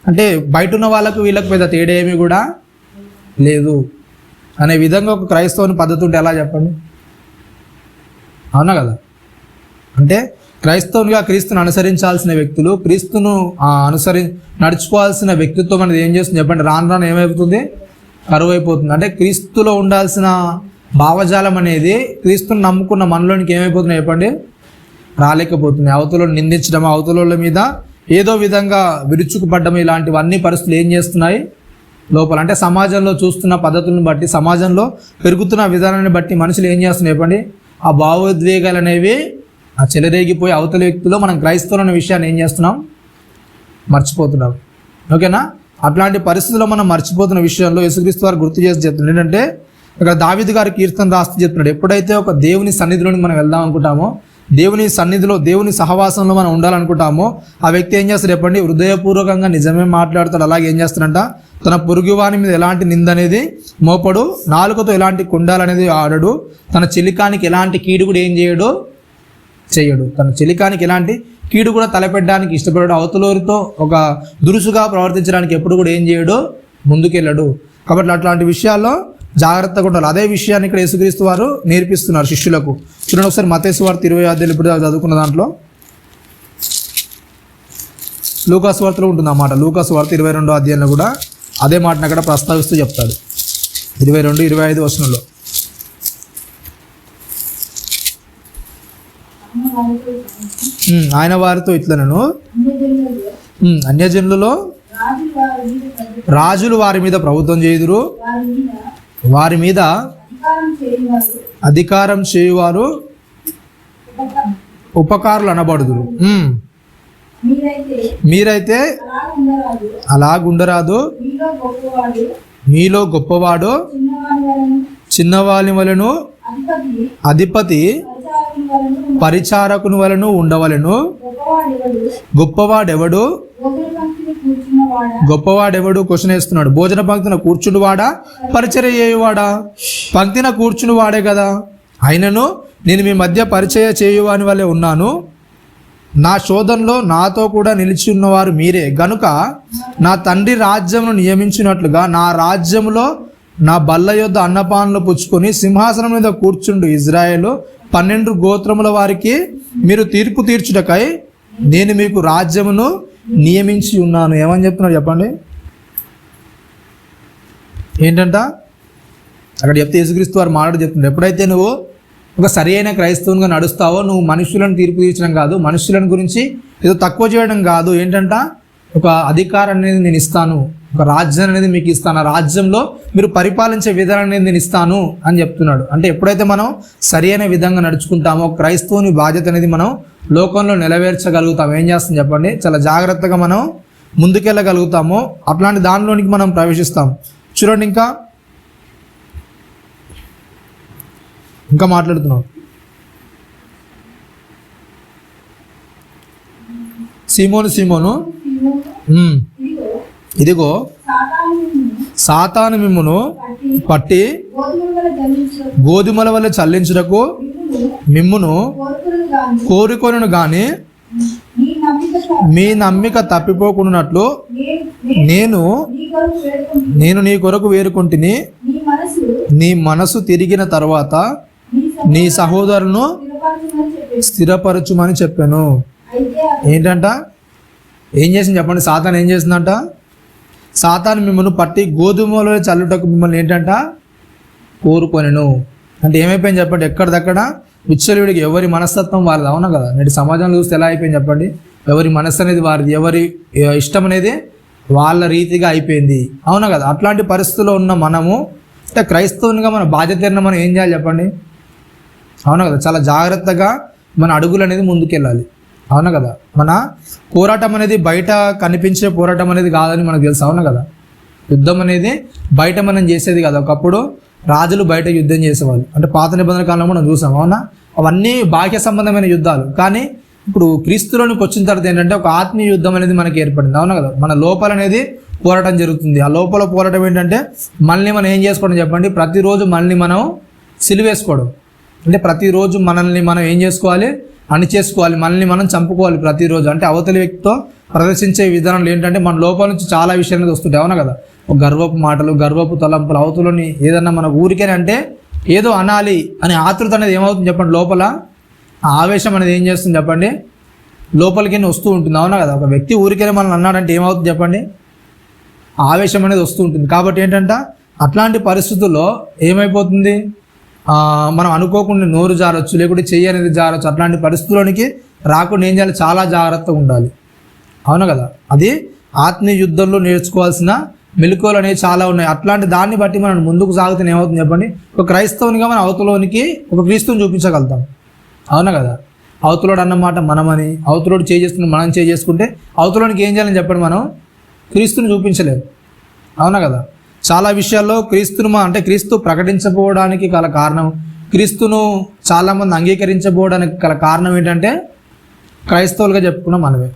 అంటే బయట ఉన్న వాళ్ళకు వీళ్ళకు పెద్ద తేడా ఏమీ కూడా లేదు అనే విధంగా ఒక క్రైస్తవుని పద్ధతి ఉంటే ఎలా చెప్పండి? అవునా కదా? అంటే క్రైస్తవునిగా క్రీస్తుని అనుసరించాల్సిన వ్యక్తులు, క్రీస్తును నడుచుకోవాల్సిన వ్యక్తిత్వం అనేది ఏం చేస్తుంది చెప్పండి? రాను ఏమైపోతుంది? కరువైపోతుంది. అంటే క్రీస్తులో ఉండాల్సిన భావజాలం అనేది క్రీస్తుని నమ్ముకున్న మనలోనికి ఏమైపోతుంది చెప్పండి? రాలేకపోతుంది. అవతలను నిందించడం, అవతల మీద ఏదో విధంగా విరుచుకుపడ్డం, ఇలాంటివన్నీ పరిస్థితులు ఏం చేస్తున్నాయి లోపల? అంటే సమాజంలో చూస్తున్న పద్ధతులను బట్టి, సమాజంలో పెరుగుతున్న విధానాన్ని బట్టి మనుషులు ఏం చేస్తున్నాయి చెప్పండి? ఆ భావోద్వేగాలు అనేవి చెలరేగిపోయి అవతల వ్యక్తిలో మనం క్రైస్తవులు అనే విషయాన్ని ఏం చేస్తున్నాం? మర్చిపోతున్నాం. ఓకేనా? అట్లాంటి పరిస్థితుల్లో మనం మర్చిపోతున్న విషయంలో యేసుక్రీస్తు వారు గుర్తు చేసి చెప్తున్నాడు. ఏంటంటే ఇక్కడ దావీదు గారి కీర్తన రాస్తూ చెప్తున్నాడు, ఎప్పుడైతే ఒక దేవుని సన్నిధిలోనికి మనం వెళ్దాం అనుకుంటామో, దేవుని సన్నిధిలో దేవుని సహవాసంలో మనం ఉండాలనుకుంటామో ఆ వ్యక్తి ఏం చేస్తాడు చెప్పండి? హృదయపూర్వకంగా నిజమే మాట్లాడతాడు. అలాగే ఏం చేస్తాడంట? తన పొరుగువాని మీద ఎలాంటి నింద అనేది మోపడు, నాలుకతో ఎలాంటి కుండాలనేది ఆడడు, తన చెలికానికి ఎలాంటి కీడు కూడా ఏం చేయడు, తన చెలికానికి ఎలాంటి కీడు కూడా తలపెట్టడానికి ఇష్టపడాడు, అవతలతో ఒక దురుసుగా ప్రవర్తించడానికి ఎప్పుడు కూడా ఏం చేయడు? ముందుకెళ్ళడు. కాబట్టి అట్లాంటి విషయాల్లో జాగ్రత్తగా ఉండాలి. అదే విషయాన్ని ఇక్కడ యేసుక్రీస్తు వారు నేర్పిస్తున్నారు శిష్యులకు. చూడండి ఒకసారి మత్తయి సువార్త 20వ అధ్యాయం ఇప్పుడు చదువుకున్న దాంట్లో లూకా సువార్తలో ఉంటుంది అన్నమాట. లూకా సువార్త 22వ అధ్యాయంలో కూడా అదే మాటను అక్కడ ప్రస్తావిస్తూ చెప్తాడు. 22-25 వచనంలో ఆయన వారితో ఇట్లనను అన్యజనులలో అన్యజనులలో రాజులు వారి మీద ప్రభుత్వం చేయుదురు, వారి మీద అధికారం చేయువారు ఉపకారులు అనబడుదురు. మీరైతే అలాగుండరాదు. మీలో గొప్పవాడు చిన్నవాని వలెను, అధిపతి పరిచారకుని వలెను ఉండవలెను. గొప్పవాడెవడు? గొప్పవాడెవడు క్వశ్చన్ వేస్తున్నాడు. భోజన పంక్తిన కూర్చుండువాడా, పరిచర్య చేయువాడా? పంక్తిన కూర్చుని వాడే కదా. అయినను నేను మీ మధ్య పరిచయ చేయువాని వల్లే ఉన్నాను. నా శోధనలో నాతో కూడా నిలిచి ఉన్నవారు మీరే గనుక నా తండ్రి రాజ్యమును నియమించినట్లుగా నా రాజ్యములో నా బల్ల యొద్ద అన్నపానలు పుచ్చుకొని సింహాసనం మీద కూర్చుండు ఇజ్రాయేలు 12 గోత్రముల వారికి మీరు తీర్పు తీర్చుటకై నేను మీకు రాజ్యమును నియమించి ఉన్నాను. ఏమని చెప్తున్నారు చెప్పండి? ఏంటంట అక్కడ చెప్తే యేసుక్రీస్తు వారు మాట్లాడి చెప్తున్నారు, ఎప్పుడైతే నువ్వు ఒక సరి అయిన క్రైస్తవునిగా నడుస్తావో నువ్వు మనుషులను తీర్పు తీర్చడం కాదు, మనుషులను గురించి ఏదో తక్కువ చేయడం కాదు. ఏంటంట, ఒక అధికారం అనేది నేను ఇస్తాను, ఒక రాజ్యం అనేది మీకు ఇస్తాను, ఆ రాజ్యంలో మీరు పరిపాలించే విధానం అనేది నేను ఇస్తాను అని చెప్తున్నాడు. అంటే ఎప్పుడైతే మనం సరి అయిన విధంగా నడుచుకుంటామో క్రైస్తవుని బాధ్యత అనేది మనం లోకంలో నెరవేర్చగలుగుతాం. ఏం చేస్తాం చెప్పండి? చాలా జాగ్రత్తగా మనం ముందుకెళ్ళగలుగుతామో అట్లాంటి దానిలోనికి మనం ప్రవేశిస్తాం. చూడండి, ఇంకా మాట్లాడుతున్నాం. సీమోను ఇదిగో సాతాను మిమ్మును పట్టి గోధుమల వల్ల చల్లించుటకు మిమ్మును కోరుకొనును గాని మీ నమ్మిక తప్పిపోకున్నట్లు నేను నీ కొరకు వేరుకుంటుని. నీ మనసు తిరిగిన తర్వాత నీ సహోదరును స్థిరపరచుమని చెప్పాను. ఏంటంట, ఏం చేసింది చెప్పండి? సాతాను ఏం చేసిందంట? సాతాను మిమ్మల్ని పట్టి గోధుమలో చల్లుటకు మిమ్మల్ని ఏంటంట కోరుకొనెను. అంటే ఏమైపోయింది చెప్పండి? ఎక్కడిదక్కడ విచ్చలవిడికి ఎవరి మనస్తత్వం వారిది. అవునా కదా? నేటి సమాజంలో చూస్తే ఎలా అయిపోయింది చెప్పండి? ఎవరి మనస్సు అనేది వారిది, ఎవరి ఇష్టం అనేది వాళ్ళ రీతిగా అయిపోయింది. అవునా కదా? అట్లాంటి పరిస్థితుల్లో ఉన్న మనము అంటే క్రైస్తవునిగా మన బాధ్యత మనం ఏం చేయాలి చెప్పండి? అవునా కదా? చాలా జాగ్రత్తగా మన అడుగులు అనేది ముందుకెళ్ళాలి. అవునా కదా? మన పోరాటం అనేది బయట కనిపించే పోరాటం అనేది కాదని మనకు తెలుసు. అవునా కదా? యుద్ధం అనేది బయట మనం చేసేది కదా. ఒకప్పుడు రాజులు బయట యుద్ధం చేసేవాళ్ళు, అంటే పాత నిబంధన కాలంలో మనం చూసాం. అవునా? అవన్నీ బాహ్య సంబంధమైన యుద్ధాలు. కానీ ఇప్పుడు క్రీస్తులోనికి వచ్చిన తర్వాత ఏంటంటే ఒక ఆత్మీయ యుద్ధం అనేది మనకి ఏర్పడింది. అవునా కదా? మన లోపల అనేది పోరాటం జరుగుతుంది. ఆ లోపల పోరాటం ఏంటంటే మనల్ని మనం ఏం చేసుకోవడం చెప్పండి? ప్రతిరోజు మనల్ని మనం సిలువేసుకోవడం. అంటే ప్రతిరోజు మనల్ని మనం ఏం చేసుకోవాలి? అణిచేసుకోవాలి, మనల్ని మనం చంపుకోవాలి ప్రతిరోజు. అంటే అవతలి వ్యక్తితో ప్రదర్శించే విధానంలో ఏంటంటే మన లోపల నుంచి చాలా విషయాలు వస్తుంటాయి. అవునా కదా? ఒక గర్వపు మాటలు, గర్వపు తలంపులు, అవతలని ఏదన్నా మన ఊరికేనే అంటే ఏదో అనాలి అనే ఆతృత అనేది ఏమవుతుంది చెప్పండి? లోపల ఆవేశం అనేది ఏం చేస్తుంది చెప్పండి? లోపలికి వస్తూ ఉంటుంది. అవునా కదా? ఒక వ్యక్తి ఊరికేనే మనల్ని అన్నాడంటే ఏమవుతుంది చెప్పండి? ఆవేశం అనేది వస్తూ ఉంటుంది. కాబట్టి ఏంటంటే అట్లాంటి పరిస్థితుల్లో ఏమైపోతుంది? మనం అనుకోకుండా నోరు జారొచ్చు, లేకుంటే చెయ్యి అనేది జారొచ్చు. అట్లాంటి పరిస్థితుల్లోనికి రాకుండా ఏం చేయాలి? చాలా జాగ్రత్తగా ఉండాలి. అవును కదా? అది ఆత్మీయ యుద్ధంలో నేర్చుకోవాల్సిన మెలకువలు అనేవి చాలా ఉన్నాయి. అట్లాంటి దాన్ని బట్టి మనం ముందుకు సాగితే ఏమవుతుంది చెప్పండి? ఒక క్రైస్తవునిగా మనం అవతలోనికి ఒక క్రీస్తుని చూపించగలుగుతాం. అవునా కదా? అవతలోడు అన్నమాట మనమని, అవతలోడు చేసుకుని మనం చేసుకుంటే అవతలోనికి ఏం చేయాలని చెప్పండి? మనం క్రీస్తుని చూపించలేదు. అవునా కదా? చాలా విషయాల్లో క్రీస్తును అంటే క్రీస్తు ప్రకటించబోవడానికి గల కారణం, క్రీస్తును చాలామంది అంగీకరించబోవడానికి గల కారణం ఏంటంటే క్రైస్తవులుగా చెప్పుకున్న మనమే.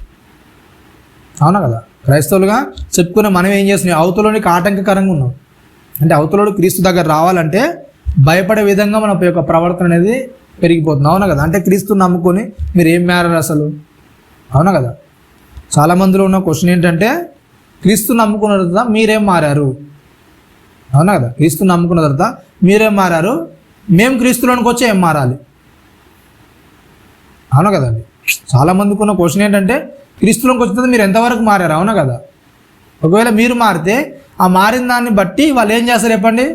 అవునా కదా? క్రైస్తవులుగా చెప్పుకున్న మనం ఏం చేస్తున్నాం? అవతలోనికి ఆటంకకరంగా ఉన్నాం. అంటే అవతలోడు క్రీస్తు దగ్గర రావాలంటే భయపడే విధంగా మన యొక్క ప్రవర్తన అనేది పెరిగిపోతుంది. అవునా కదా? అంటే క్రీస్తుని నమ్ముకొని మీరు ఏం మారారు అసలు? అవునా కదా? చాలామందిలో ఉన్న క్వశ్చన్ ఏంటంటే క్రీస్తుని నమ్ముకున్న తర్వాత మీరేం మారారు? అవునా కదా? క్రీస్తుని నమ్ముకున్న తర్వాత మీరేం మారారు? మేము క్రీస్తులోనికి వచ్చి ఏం మారాలి? అవునా కదండి? చాలామందికి ఉన్న క్వశ్చన్ ఏంటంటే క్రీస్తులోకి వచ్చిన తర్వాత మీరు ఎంతవరకు మారారు? అవునా కదా? ఒకవేళ మీరు మారితే ఆ మారిన దాన్ని బట్టి వాళ్ళు ఏం చేస్తారు చెప్పండి?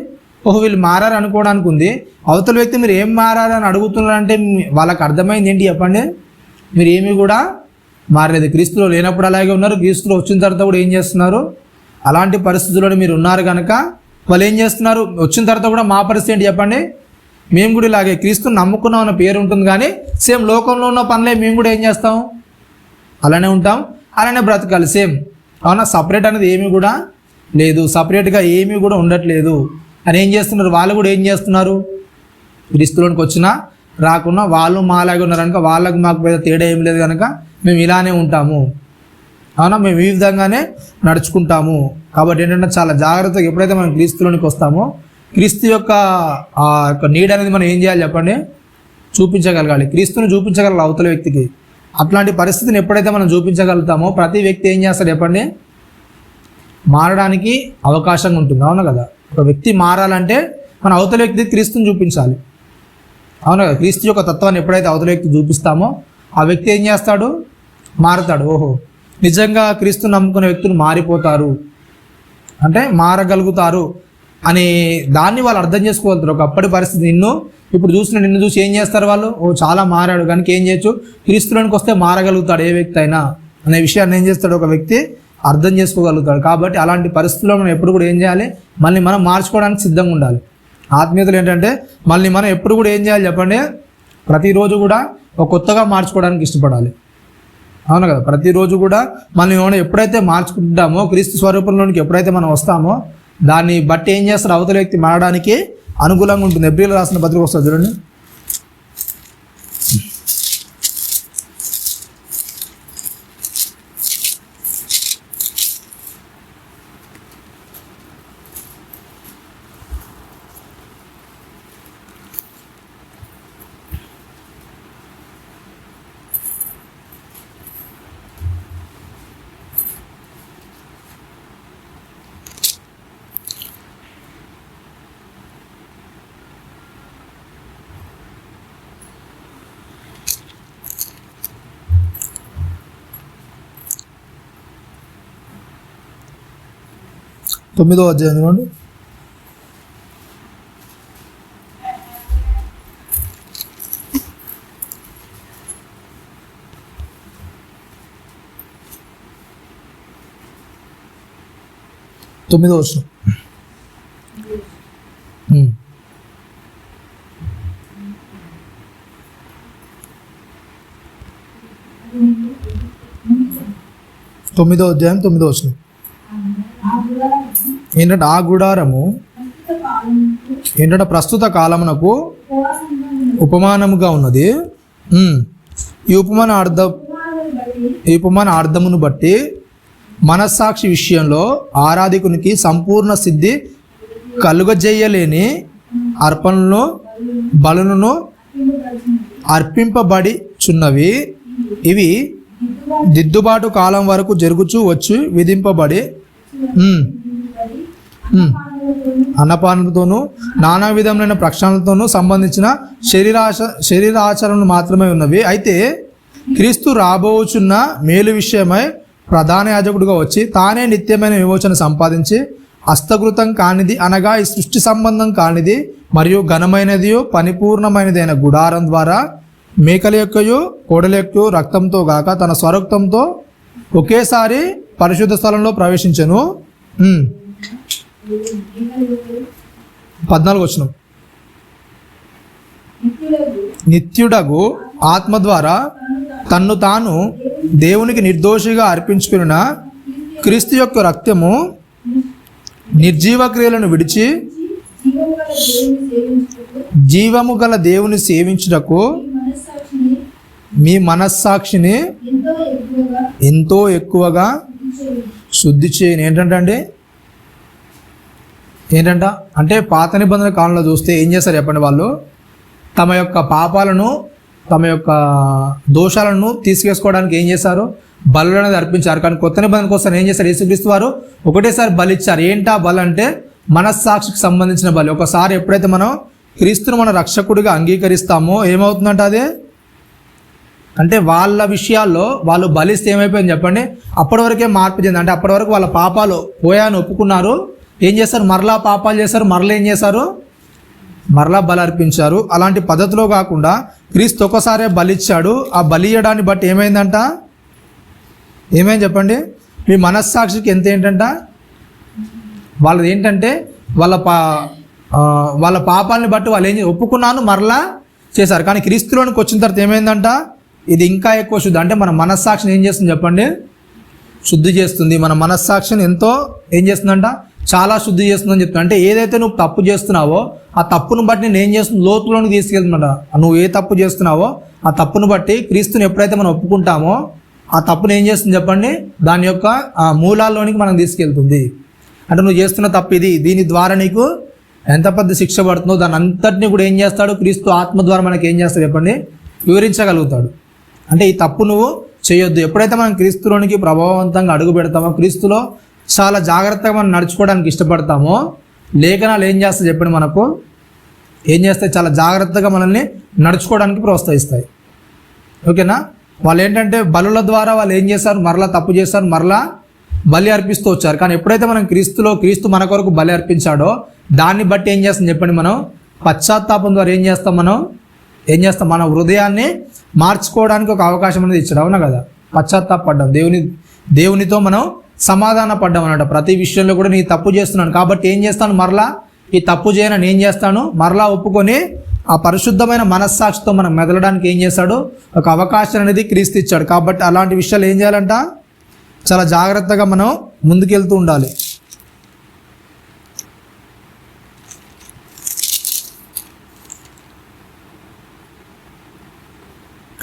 ఓహో వీళ్ళు మారారు అనుకోవడానికి ఉంది. అవతల వ్యక్తి మీరు ఏం మారారని అడుగుతున్నారంటే వాళ్ళకి అర్థమైంది ఏంటి చెప్పండి? మీరు ఏమీ కూడా మారలేదు. క్రీస్తులో లేనప్పుడు అలాగే ఉన్నారు, క్రీస్తులో వచ్చిన తర్వాత కూడా ఏం చేస్తున్నారు? అలాంటి పరిస్థితుల్లో మీరు ఉన్నారు కనుక వాళ్ళు ఏం చేస్తున్నారు? వచ్చిన తర్వాత కూడా మా పరిస్థితి ఏంటి చెప్పండి? మేము కూడా ఇలాగే క్రీస్తుని నమ్ముకున్నాం అన్న పేరు ఉంటుంది, కానీ సేమ్ లోకంలో ఉన్న పనులే మేము కూడా ఏం చేస్తాం? అలానే ఉంటాం, అలానే బ్రతకాలి సేమ్. అవునా? సపరేట్ అనేది ఏమీ కూడా లేదు, సపరేట్గా ఏమీ కూడా ఉండట్లేదు అని ఏం చేస్తున్నారు? వాళ్ళు కూడా ఏం చేస్తున్నారు? క్రీస్తులోనికి వచ్చినా రాకున్నా వాళ్ళు మాలాగే ఉన్నారు కనుక వాళ్ళకు మాకు పెద్ద తేడా ఏం లేదు కనుక మేము ఇలానే ఉంటాము. అవునా? మేము ఈ విధంగానే నడుచుకుంటాము. కాబట్టి ఏంటంటే చాలా జాగ్రత్తగా ఎప్పుడైతే మనం క్రీస్తులోనికి వస్తామో క్రీస్తు యొక్క నీడ్ అనేది మనం ఏం చేయాలి చెప్పండి? చూపించగలగాలి. క్రీస్తుని చూపించగలగాలి అవతల వ్యక్తికి. అట్లాంటి పరిస్థితిని ఎప్పుడైతే మనం చూపించగలుగుతామో ప్రతి వ్యక్తి ఏం చేస్తాడు చెప్పండి? మారడానికి అవకాశం ఉంటుంది. అవును కదా? ఒక వ్యక్తి మారాలంటే మన అవతల వ్యక్తికి క్రీస్తుని చూపించాలి. అవును కదా? క్రీస్తు యొక్క తత్వాన్ని ఎప్పుడైతే అవతల వ్యక్తి చూపిస్తామో ఆ వ్యక్తి ఏం చేస్తాడు? మారుతాడు. ఓహో నిజంగా క్రీస్తుని నమ్ముకునే వ్యక్తులు మారిపోతారు అంటే మారగలుగుతారు అని దాన్ని వాళ్ళు అర్థం చేసుకోగలుగుతారు. ఒకప్పటి పరిస్థితి ఇప్పుడు నిన్ను చూసి ఏం చేస్తారు వాళ్ళు? ఓ చాలా మారాడు కనుక ఏం చేయొచ్చు? క్రీస్తులోనికి వస్తే మారగలుగుతాడు ఏ వ్యక్తి అయినా అనే విషయాన్ని ఏం చేస్తాడు? ఒక వ్యక్తి అర్థం చేసుకోగలుగుతాడు. కాబట్టి అలాంటి పరిస్థితుల్లో మనం ఎప్పుడు కూడా ఏం చేయాలి? మళ్ళీ మనం మార్చుకోవడానికి సిద్ధంగా ఉండాలి. ఆత్మీయతలు ఏంటంటే మళ్ళీ మనం ఎప్పుడు కూడా ఏం చేయాలి చెప్పండి? ప్రతిరోజు కూడా ఒక కొత్తగా మార్చుకోవడానికి ఇష్టపడాలి. అవును కదా? ప్రతిరోజు కూడా మనం ఎప్పుడైతే మార్చుకుంటామో క్రీస్తు స్వరూపంలోనికి ఎప్పుడైతే మనం వస్తామో దాన్ని బట్టి ఏం చేస్తారు? అవతల వ్యక్తి మారడానికి అనుకూలంగా ఉంటుంది. ఎబ్రిల్ రాసిన పత్రిక వస్తుంది చూడండి. తొమ్మిదో అధ్యాయం చూడండి. తొమ్మిదో వచనం. తొమ్మిదో అధ్యాయం 9వ వచనం. ఏంటంటే ఆ గుడారము ఏంటంటే ప్రస్తుత కాలమునకు ఉపమానముగా ఉన్నది. ఈ ఉపమాన అర్థమును బట్టి మనస్సాక్షి విషయంలో ఆరాధకునికి సంపూర్ణ సిద్ధి కలుగజేయలేని అర్పణలను బలులను అర్పింపబడి చున్నవి. ఇవి దిద్దుబాటు కాలం వరకు జరుగుచూ వచ్చి విధింపబడి అన్నపానలతోనూ నానా విధములైన ప్రక్షాళనతోనూ సంబంధించిన శరీరాచరణలు మాత్రమే ఉన్నవి. అయితే క్రీస్తు రాబోచున్న మేలు విషయమై ప్రధాన యాజకుడిగా వచ్చి తానే నిత్యమైన విమోచన సంపాదించి హస్తకృతం కానిది అనగా ఈ సృష్టి సంబంధం కానిది మరియు ఘనమైనది పరిపూర్ణమైనదైన గుడారం ద్వారా మేకల యొక్కయు కోడల యొక్క రక్తంతో గాక తన స్వరక్తంతో ఒకేసారి పరిశుద్ధ స్థలంలో ప్రవేశించెను. 14వ వచనం. నిత్యుడగు ఆత్మ ద్వారా తన్ను తాను దేవునికి నిర్దోషిగా అర్పించుకున్న క్రీస్తు యొక్క రక్తము నిర్జీవ క్రియలను విడిచి జీవము గల దేవుని సేవించుటకు మీ మనస్సాక్షిని ఎంతో ఎక్కువగా శుద్ధి చేయని. ఏంటంట అంటే పాత నిబంధన కాలంలో చూస్తే ఏం చేస్తారు చెప్పండి? వాళ్ళు తమ యొక్క పాపాలను తమ యొక్క దోషాలను తీసుకేసుకోవడానికి ఏం చేశారు? బలు అనేది అర్పించారు. కానీ కొత్త నిబంధన కోసం ఏం చేశారు? యేసుక్రీస్తు వారు ఒకటేసారి బలి ఇచ్చారు. ఏంటా బలి అంటే మనస్సాక్షికి సంబంధించిన బలి. ఒకసారి ఎప్పుడైతే మనం క్రీస్తును మన రక్షకుడిగా అంగీకరిస్తామో ఏమవుతుందంట? అదే అంటే వాళ్ళ విషయాల్లో వాళ్ళు బలిస్తే ఏమైపోయింది చెప్పండి? అప్పటి వరకే మార్పు చెంది. అంటే అప్పటి వరకు వాళ్ళ పాపాలు పోయాను ఒప్పుకున్నారు. ఏం చేస్తారు? మరలా పాపాలు చేస్తారు, మరలా ఏం చేశారు? మరలా బలి అర్పించారు. అలాంటి పద్ధతిలో కాకుండా క్రీస్తు ఒకసారే బలిచ్చాడు. ఆ బలి ఇవ్వడాన్ని బట్టి ఏమైందంట? ఏమైంది చెప్పండి? మీ మనస్సాక్షికి ఎంత ఏంటంట? వాళ్ళది ఏంటంటే వాళ్ళ పాపాలని బట్టి వాళ్ళు ఏం ఒప్పుకున్నాను మరలా చేశారు. కానీ క్రీస్తులోనికి వచ్చిన తర్వాత ఏమైందంట? ఇది ఇంకా ఎక్కువ శుద్ధి. అంటే మన మనస్సాక్షిని ఏం చేస్తుంది చెప్పండి? శుద్ధి చేస్తుంది. మన మనస్సాక్షిని ఎంతో ఏం చేస్తుందంట? చాలా శుద్ధి చేస్తుందని చెప్తున్నా. అంటే ఏదైతే నువ్వు తప్పు చేస్తున్నావో ఆ తప్పును బట్టి నేను ఏం చేస్తుంది? లోతులోనికి తీసుకెళ్తున్నా. నువ్వు ఏ తప్పు చేస్తున్నావో ఆ తప్పును బట్టి క్రీస్తుని ఎప్పుడైతే మనం ఒప్పుకుంటామో ఆ తప్పును ఏం చేస్తుంది చెప్పండి? దాని యొక్క మూలాల్లోనికి మనం తీసుకెళ్తుంది. అంటే నువ్వు చేస్తున్న తప్పు ఇది, దీని ద్వారా నీకు ఎంత పెద్ద శిక్ష పడుతుందో దాని అంతటిని కూడా ఏం చేస్తాడు? క్రీస్తు ఆత్మ ద్వారా మనకి ఏం చేస్తాడు చెప్పండి? వివరించగలుగుతాడు. అంటే ఈ తప్పు నువ్వు చేయొద్దు. ఎప్పుడైతే మనం క్రీస్తులోనికి ప్రభావవంతంగా అడుగు పెడతామో, క్రీస్తులో చాలా జాగ్రత్తగా మనం నడుచుకోవడానికి ఇష్టపడతామో, లేఖనాలు ఏం చేస్తాయి చెప్పండి? మనకు ఏం చేస్తాయి? చాలా జాగ్రత్తగా మనల్ని నడుచుకోవడానికి ప్రోత్సహిస్తాయి. ఓకేనా? వాళ్ళు ఏంటంటే బలుల ద్వారా వాళ్ళు ఏం చేస్తారు? మరలా తప్పు చేస్తారు, మరలా బలి అర్పిస్తూ వచ్చారు. కానీ ఎప్పుడైతే మనం క్రీస్తు మన కొరకు బలి అర్పించాడో దాన్ని బట్టి ఏం చేస్తాం చెప్పండి? మనం పశ్చాత్తాపం ద్వారా ఏం చేస్తాం? మన హృదయాన్ని మార్చుకోవడానికి ఒక అవకాశం అనేది ఇచ్చాడు. అవునా కదా? పశ్చాత్తాపడ్డాం, దేవునితో మనం సమాధాన పడ్డాం అన్నమాట. ప్రతి విషయంలో కూడా నీ తప్పు చేస్తున్నాను కాబట్టి ఏం చేస్తాను? మరలా ఈ తప్పు చేయనని ఏం చేస్తాను? మరలా ఒప్పుకొని ఆ పరిశుద్ధమైన మనస్సాక్షితో మనం మెదలడానికి ఏం చేశాడు? ఒక అవకాశం అనేది క్రీస్తు ఇచ్చాడు. కాబట్టి అలాంటి విషయాలు ఏం చేయాలంట? చాలా జాగ్రత్తగా మనం ముందుకెళ్తూ ఉండాలి.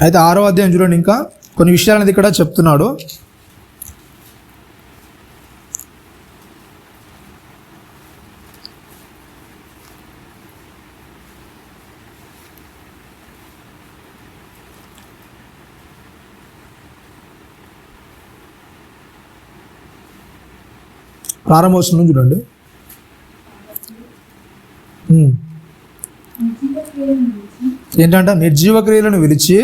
అయితే 6వ అధ్యాయం చూడండి, ఇంకా కొన్ని విషయాలు అనేది ఇక్కడ చెప్తున్నాడు. ప్రారంభోత్సవం చూడండి. ఏంటంట? నిర్జీవ క్రియలను విడిచి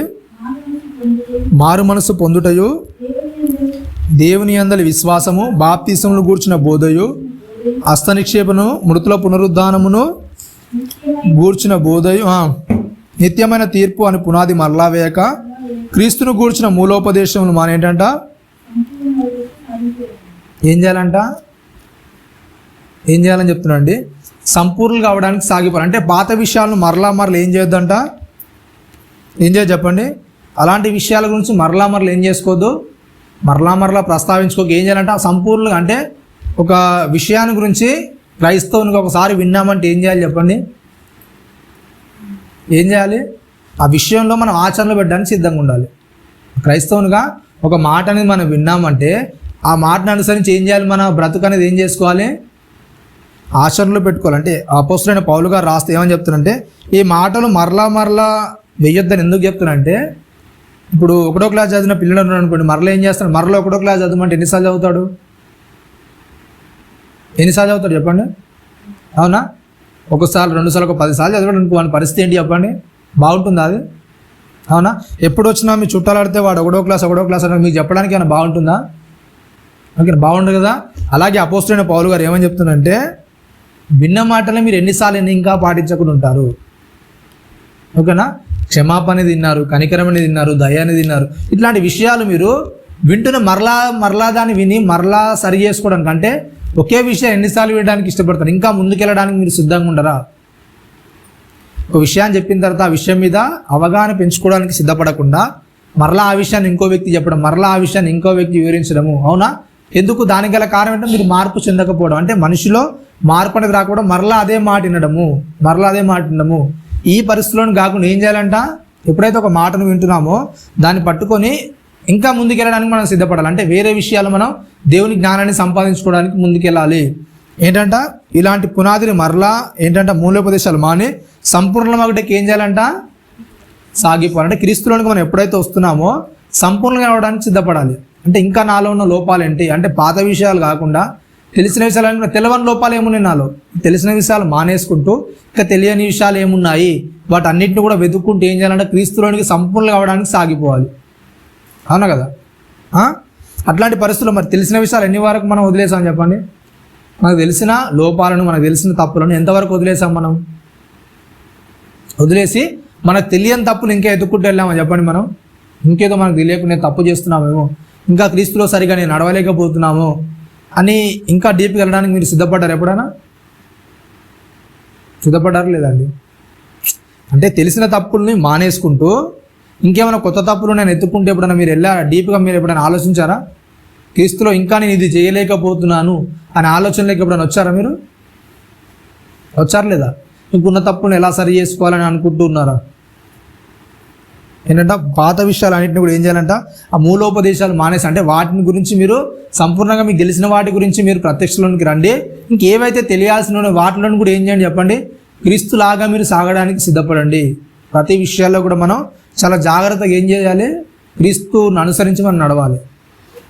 మారు మనసు పొందుటయు, దేవుని యందలి విశ్వాసము, బాప్తిసమును గూర్చిన బోధయు, హస్తనిక్షేపను, మృతుల పునరుద్ధానమును గూర్చిన బోధయు, నిత్యమైన తీర్పు అని పునాది మరలా వేయక క్రీస్తును గూర్చిన మూలోపదేశములు మానేంటంట? ఏం చేయాలంట? ఏం చేయాలని చెప్తున్నా అండి? సంపూర్ణలు కావడానికి సాగిపోవాలి. అంటే పాత విషయాలను మరలా ఏం చేయొద్దంట? ఏం చేయదు చెప్పండి? అలాంటి విషయాల గురించి మరలా ఏం చేసుకోవద్దు? మరలా ప్రస్తావించుకోక ఏం చేయాలంటే సంపూర్ణంగా, అంటే ఒక విషయాన్ని గురించి క్రైస్తవునికి ఒకసారి విన్నామంటే ఏం చేయాలి చెప్పండి? ఏం చేయాలి? ఆ విషయంలో మనం ఆచరణలో పెట్టడానికి సిద్ధంగా ఉండాలి. క్రైస్తవునిగా ఒక మాట అనేది మనం విన్నామంటే ఆ మాటను అనుసరించి ఏం చేయాలి? మన బ్రతుకు అనేది ఏం చేసుకోవాలి? ఆచరణలో పెట్టుకోవాలి. అంటే అపోస్తలుడైన పౌలు గారు రాస్తే ఏమని చెప్తున్నారంటే ఈ మాటలు మరలా వెయ్యొద్దని ఎందుకు చెప్తున్నానంటే, ఇప్పుడు 1వ క్లాస్ చదివిన పిల్లలు ఉన్నాడు అనుకోండి, మరలా ఏం చేస్తాడు? మరలా 1వ క్లాస్ చదవమంటే ఎన్నిసార్లు చదువుతాడు చెప్పండి? అవునా? ఒకసారి 2 సార్లు, ఒక 10 సార్లు చదవడం అనుకో, వాని పరిస్థితి ఏంటి చెప్పండి? బాగుంటుందా అది? అవునా? ఎప్పుడు వచ్చినా మీ చుట్టాలు ఆడితే వాడు 1వ క్లాస్ అంటే మీకు చెప్పడానికి ఏమైనా బాగుంటుందా? ఓకే, బాగుండదు కదా? అలాగే అపోస్తలుడైన పౌలు గారు ఏమని చెప్తున్నారంటే విన్న మాటలే మీరు ఎన్నిసార్లు ఇంకా పాటించకుండా ఉంటారు. ఓకేనా? క్షమాపణ తిన్నారు, కనికరం అనేది తిన్నారు, దయ అనేది తిన్నారు. ఇట్లాంటి విషయాలు మీరు వింటున్న మరలా దాన్ని విని మరలా సరి చేసుకోవడానికి, అంటే ఒకే విషయం ఎన్నిసార్లు వినడానికి ఇష్టపడతారు? ఇంకా ముందుకెళ్ళడానికి మీరు సిద్ధంగా ఉండరా? ఒక విషయాన్ని చెప్పిన తర్వాత ఆ విషయం మీద అవగాహన పెంచుకోవడానికి సిద్ధపడకుండా మరలా ఆ విషయాన్ని ఇంకో వ్యక్తి చెప్పడం, మరలా ఆ విషయాన్ని ఇంకో వ్యక్తి వివరించడము. అవునా? ఎందుకు? దానికి గల కారణం ఏంటంటే మీరు మార్పు చెందకపోవడం. అంటే మనిషిలో మార్పు అనేది రాకపోవడం, మరలా అదే మాట వినడము. ఈ పరిస్థితులను కాకుండా ఏం చేయాలంట? ఎప్పుడైతే ఒక మాటను వింటున్నామో దాన్ని పట్టుకొని ఇంకా ముందుకెళ్ళడానికి మనం సిద్ధపడాలి. అంటే వేరే విషయాలు మనం దేవుని జ్ఞానాన్ని సంపాదించుకోవడానికి ముందుకెళ్ళాలి. ఏంటంట? ఇలాంటి పునాదిని మరలా మూలోపదేశాలు మాని సంపూర్ణమగుటకి ఏం చేయాలంట? సాగిపోవాలి. అంటే క్రీస్తులోనికి మనం ఎప్పుడైతే వస్తున్నామో సంపూర్ణంగా అవడానికి సిద్ధపడాలి. అంటే ఇంకా నాలో ఉన్న లోపాలు ఏంటి? అంటే పాత విషయాలు కాకుండా తెలిసిన విషయాలు, తెలవని లోపాలు ఏమున్నాయి నాలో, తెలిసిన విషయాలు మానేసుకుంటూ ఇంకా తెలియని విషయాలు ఏమున్నాయి వాటి అన్నింటిని కూడా వెతుక్కుంటూ ఏం చేయాలంటే క్రీస్తులోనికి సంపూర్ణంగా అవడానికి సాగిపోవాలి. అవునా కదా? అట్లాంటి పరిస్థితుల్లో మరి తెలిసిన విషయాలు ఎన్ని వరకు మనం వదిలేసామని చెప్పండి? మనకు తెలిసిన లోపాలను, మనకు తెలిసిన తప్పులను ఎంతవరకు వదిలేసాం మనం? వదిలేసి మనకు తెలియని తప్పులు ఇంకా ఎత్తుక్కుంటూ వెళ్ళామో చెప్పండి. మనం ఇంకేదో మనకు తెలియకుండా తప్పు చేస్తున్నామేమో, ఇంకా క్రీస్తులో సరిగా నేను నడవలేకపోతున్నాము అని ఇంకా డీప్గా వెళ్ళడానికి మీరు సిద్ధపడ్డారు ఎప్పుడైనా? సిద్ధపడ్డారు లేదండి? అంటే తెలిసిన తప్పుల్ని మానేసుకుంటూ ఇంకేమైనా కొత్త తప్పులు నేను ఎత్తుకుంటే ఎప్పుడైనా మీరు డీప్గా మీరు ఎప్పుడైనా ఆలోచించారా? క్రీస్తులో ఇంకా నేను ఇది చేయలేకపోతున్నాను అనే ఆలోచనలోకి ఎప్పుడైనా వచ్చారా మీరు? వచ్చారు లేదా? ఇంకున్న తప్పులను ఎలా సరి చేసుకోవాలని అనుకుంటున్నారా? ఏంటంటే పాత విషయాలన్నింటినీ కూడా ఏం చేయాలంట, ఆ మూలోపదేశాలు మానేసి, అంటే వాటిని గురించి మీరు సంపూర్ణంగా మీకు తెలిసిన వాటి గురించి మీరు ప్రత్యక్షంలోనికి రండి. ఇంకేవైతే తెలియాల్సిన వాటిలను కూడా ఏం చేయండి చెప్పండి, క్రీస్తులాగా మీరు సాగడానికి సిద్ధపడండి. ప్రతి విషయాల్లో కూడా మనం చాలా జాగ్రత్తగా ఏం చేయాలి, క్రీస్తుని అనుసరించి మనం నడవాలి.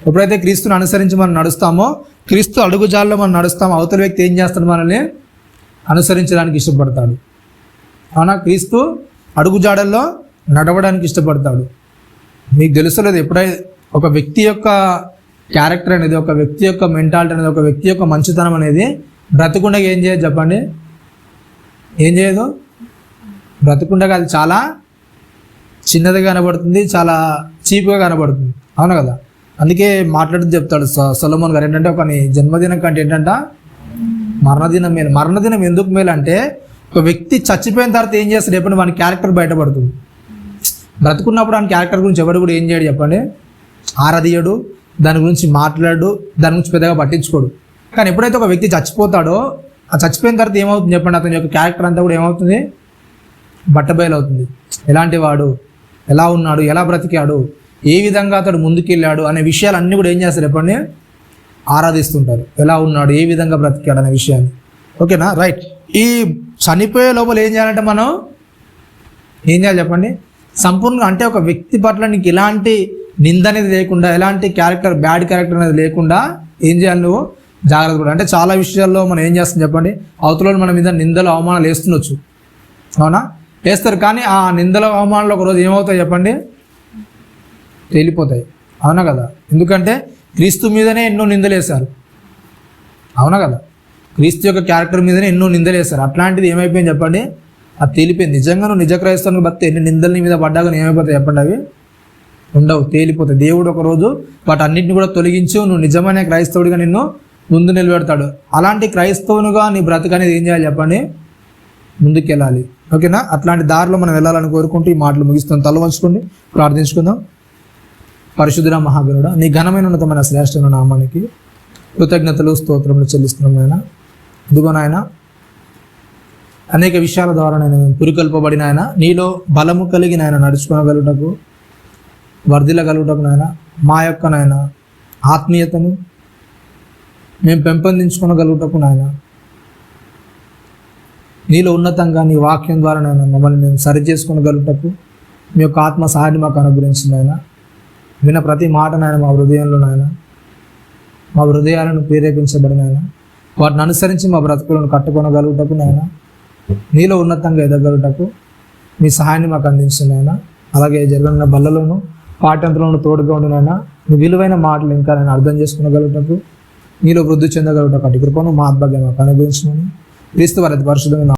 ఎప్పుడైతే క్రీస్తుని అనుసరించి మనం నడుస్తామో, క్రీస్తు అడుగుజాల్లో మనం నడుస్తామో, అవతల వ్యక్తి ఏం చేస్తాడు, మనల్ని అనుసరించడానికి ఇష్టపడతాడు. అవునా? క్రీస్తు అడుగుజాడల్లో నడవడానికి ఇష్టపడతాడు. మీకు తెలుసలేదు, ఎప్పుడైతే ఒక వ్యక్తి యొక్క క్యారెక్టర్ అనేది, ఒక వ్యక్తి యొక్క మెంటాలిటీ అనేది, ఒక వ్యక్తి యొక్క మంచితనం అనేది బ్రతికుండగా ఏం చేయదు చెప్పండి? ఏం చేయదు? బ్రతికుండగా అది చాలా చిన్నదిగా కనబడుతుంది, చాలా చీప్గా కనబడుతుంది. అవును కదా? అందుకే మాట్లాడుతూ చెప్తాడు సొలొమోన్ గారు ఏంటంటే, ఒక జన్మదినం కంటే ఏంటంట మరణదినం మేలు. మరణదినం ఎందుకు మేలు అంటే, ఒక వ్యక్తి చచ్చిపోయిన తర్వాత ఏం చేస్తాడు చెప్పండి, వాని క్యారెక్టర్ బయటపడుతుంది. బ్రతుకున్నప్పుడు ఆయన క్యారెక్టర్ గురించి ఎవడు కూడా ఏం చేయడు చెప్పండి, ఆరాధియడు, దాని గురించి మాట్లాడు, దాని గురించి పెద్దగా పట్టించుకోడు. కానీ ఎప్పుడైతే ఒక వ్యక్తి చచ్చిపోతాడో, ఆ చచ్చిపోయిన తర్వాత ఏమవుతుంది చెప్పండి, అతని యొక్క క్యారెక్టర్ అంతా కూడా ఏమవుతుంది, బట్టబయలు అవుతుంది. ఎలాంటి వాడు, ఎలా ఉన్నాడు, ఎలా బ్రతికాడు, ఏ విధంగా అతడు ముందుకెళ్ళాడు అనే విషయాలన్నీ కూడా ఏం చేస్తారు చెప్పండి, ఆరాధిస్తుంటారు. ఎలా ఉన్నాడు, ఏ విధంగా బ్రతికాడు అనే విషయాన్ని. ఓకేనా? రైట్. ఈ చనిపోయే లోపల ఏం చేయాలంటే మనం ఏం చేయాలి చెప్పండి, సంపూర్ణంగా, అంటే ఒక వ్యక్తి పట్ల నీకు ఎలాంటి నింద అనేది లేకుండా, ఎలాంటి బ్యాడ్ క్యారెక్టర్ అనేది లేకుండా ఏం చేయాలి, నువ్వు జాగ్రత్త పడాలి. అంటే చాలా విషయాల్లో మనం ఏం చేస్తాం చెప్పండి, అవతల మన మీద నిందలు అవమానాలు వేస్తుండొచ్చు. అవునా? వేస్తారు. కానీ ఆ నిందల అవమానాలు ఒకరోజు ఏమవుతాయి చెప్పండి, తేలిపోతాయి. అవునా కదా? ఎందుకంటే క్రీస్తు మీదనే ఎన్నో నిందలు వేశారు. అవునా కదా? క్రీస్తు యొక్క క్యారెక్టర్ మీదనే ఎన్నో నిందలు వేశారు. అట్లాంటిది ఏమైపోయింది చెప్పండి, అది తేలిపోయింది. నిజంగా నువ్వు నిజ క్రైస్తవుని బట్టి ఎన్ని నిందలు నీ మీద పడ్డాక ఏమైపోతాయి చెప్పండి, అవి ఉండవు, తేలిపోతాయి. దేవుడు ఒకరోజు వాటన్నిటిని కూడా తొలగించు, నువ్వు నిజమైన క్రైస్తవుడిగా నిన్ను ముందు నిలబెడతాడు. అలాంటి క్రైస్తవునిగా నీ బ్రతుకు అనేది ఏం చేయాలి చెప్పండి, ముందుకెళ్ళాలి. ఓకేనా? అట్లాంటి దారిలో మనం వెళ్ళాలని కోరుకుంటూ ఈ మాటలు ముగిస్తాం. తల వంచుకోండి, ప్రార్థించుకుందాం. పరిశుద్ధుడ మహాగణుడా, నీ ఘనమైన ఉన్నతమైన శ్రేష్టమైన నామానికి కృతజ్ఞతలు స్తోత్రములు చెల్లిస్తున్నాం నాయన. ఇదిగో నాయన, అనేక విషయాల ద్వారా నేను మేము పురికొల్పబడిన ఆయన, నీలో బలము కలిగి నాయన నడుచుకోగలుగుటకు, వర్ధిల్లగలుగుటకు నాయన, మా యొక్క నాయన ఆత్మీయతను మేము పెంపొందించుకోగలుగుటకు నాయన, నీలో ఉన్నతంగా నీ వాక్యం ద్వారా నాయన మమ్మల్ని మేము సరి చేసుకోగలుగుటకు మీ యొక్క ఆత్మ సహాయాన్ని మాకు అనుగ్రహించింది ఆయన. విన్న ప్రతి మాట నాయన మా హృదయంలో నాయన, మా హృదయాలను ప్రేరేపించబడిన ఆయన, వాటిని అనుసరించి మా బ్రతుకులను కట్టుకొనగలుగుటకు నాయన, నీలో ఉన్నతంగా ఎదగలుగుటకు మీ సహాయాన్ని మాకు అందించింది ఆయన. అలాగే జరగనున్న బల్లలోను పాఠ్యంతరంలో తోడుగా ఉండినైనా నీ విలువైన మాటలు ఇంకా నేను అర్థం చేసుకునగలుగుటకు, నీలో వృద్ధి చెందగలుగుటకు అటు కృపను మా ఆత్మగా మాకు అనుగ్రహించమని క్రీస్తు వారి పరిశుద్ధమైన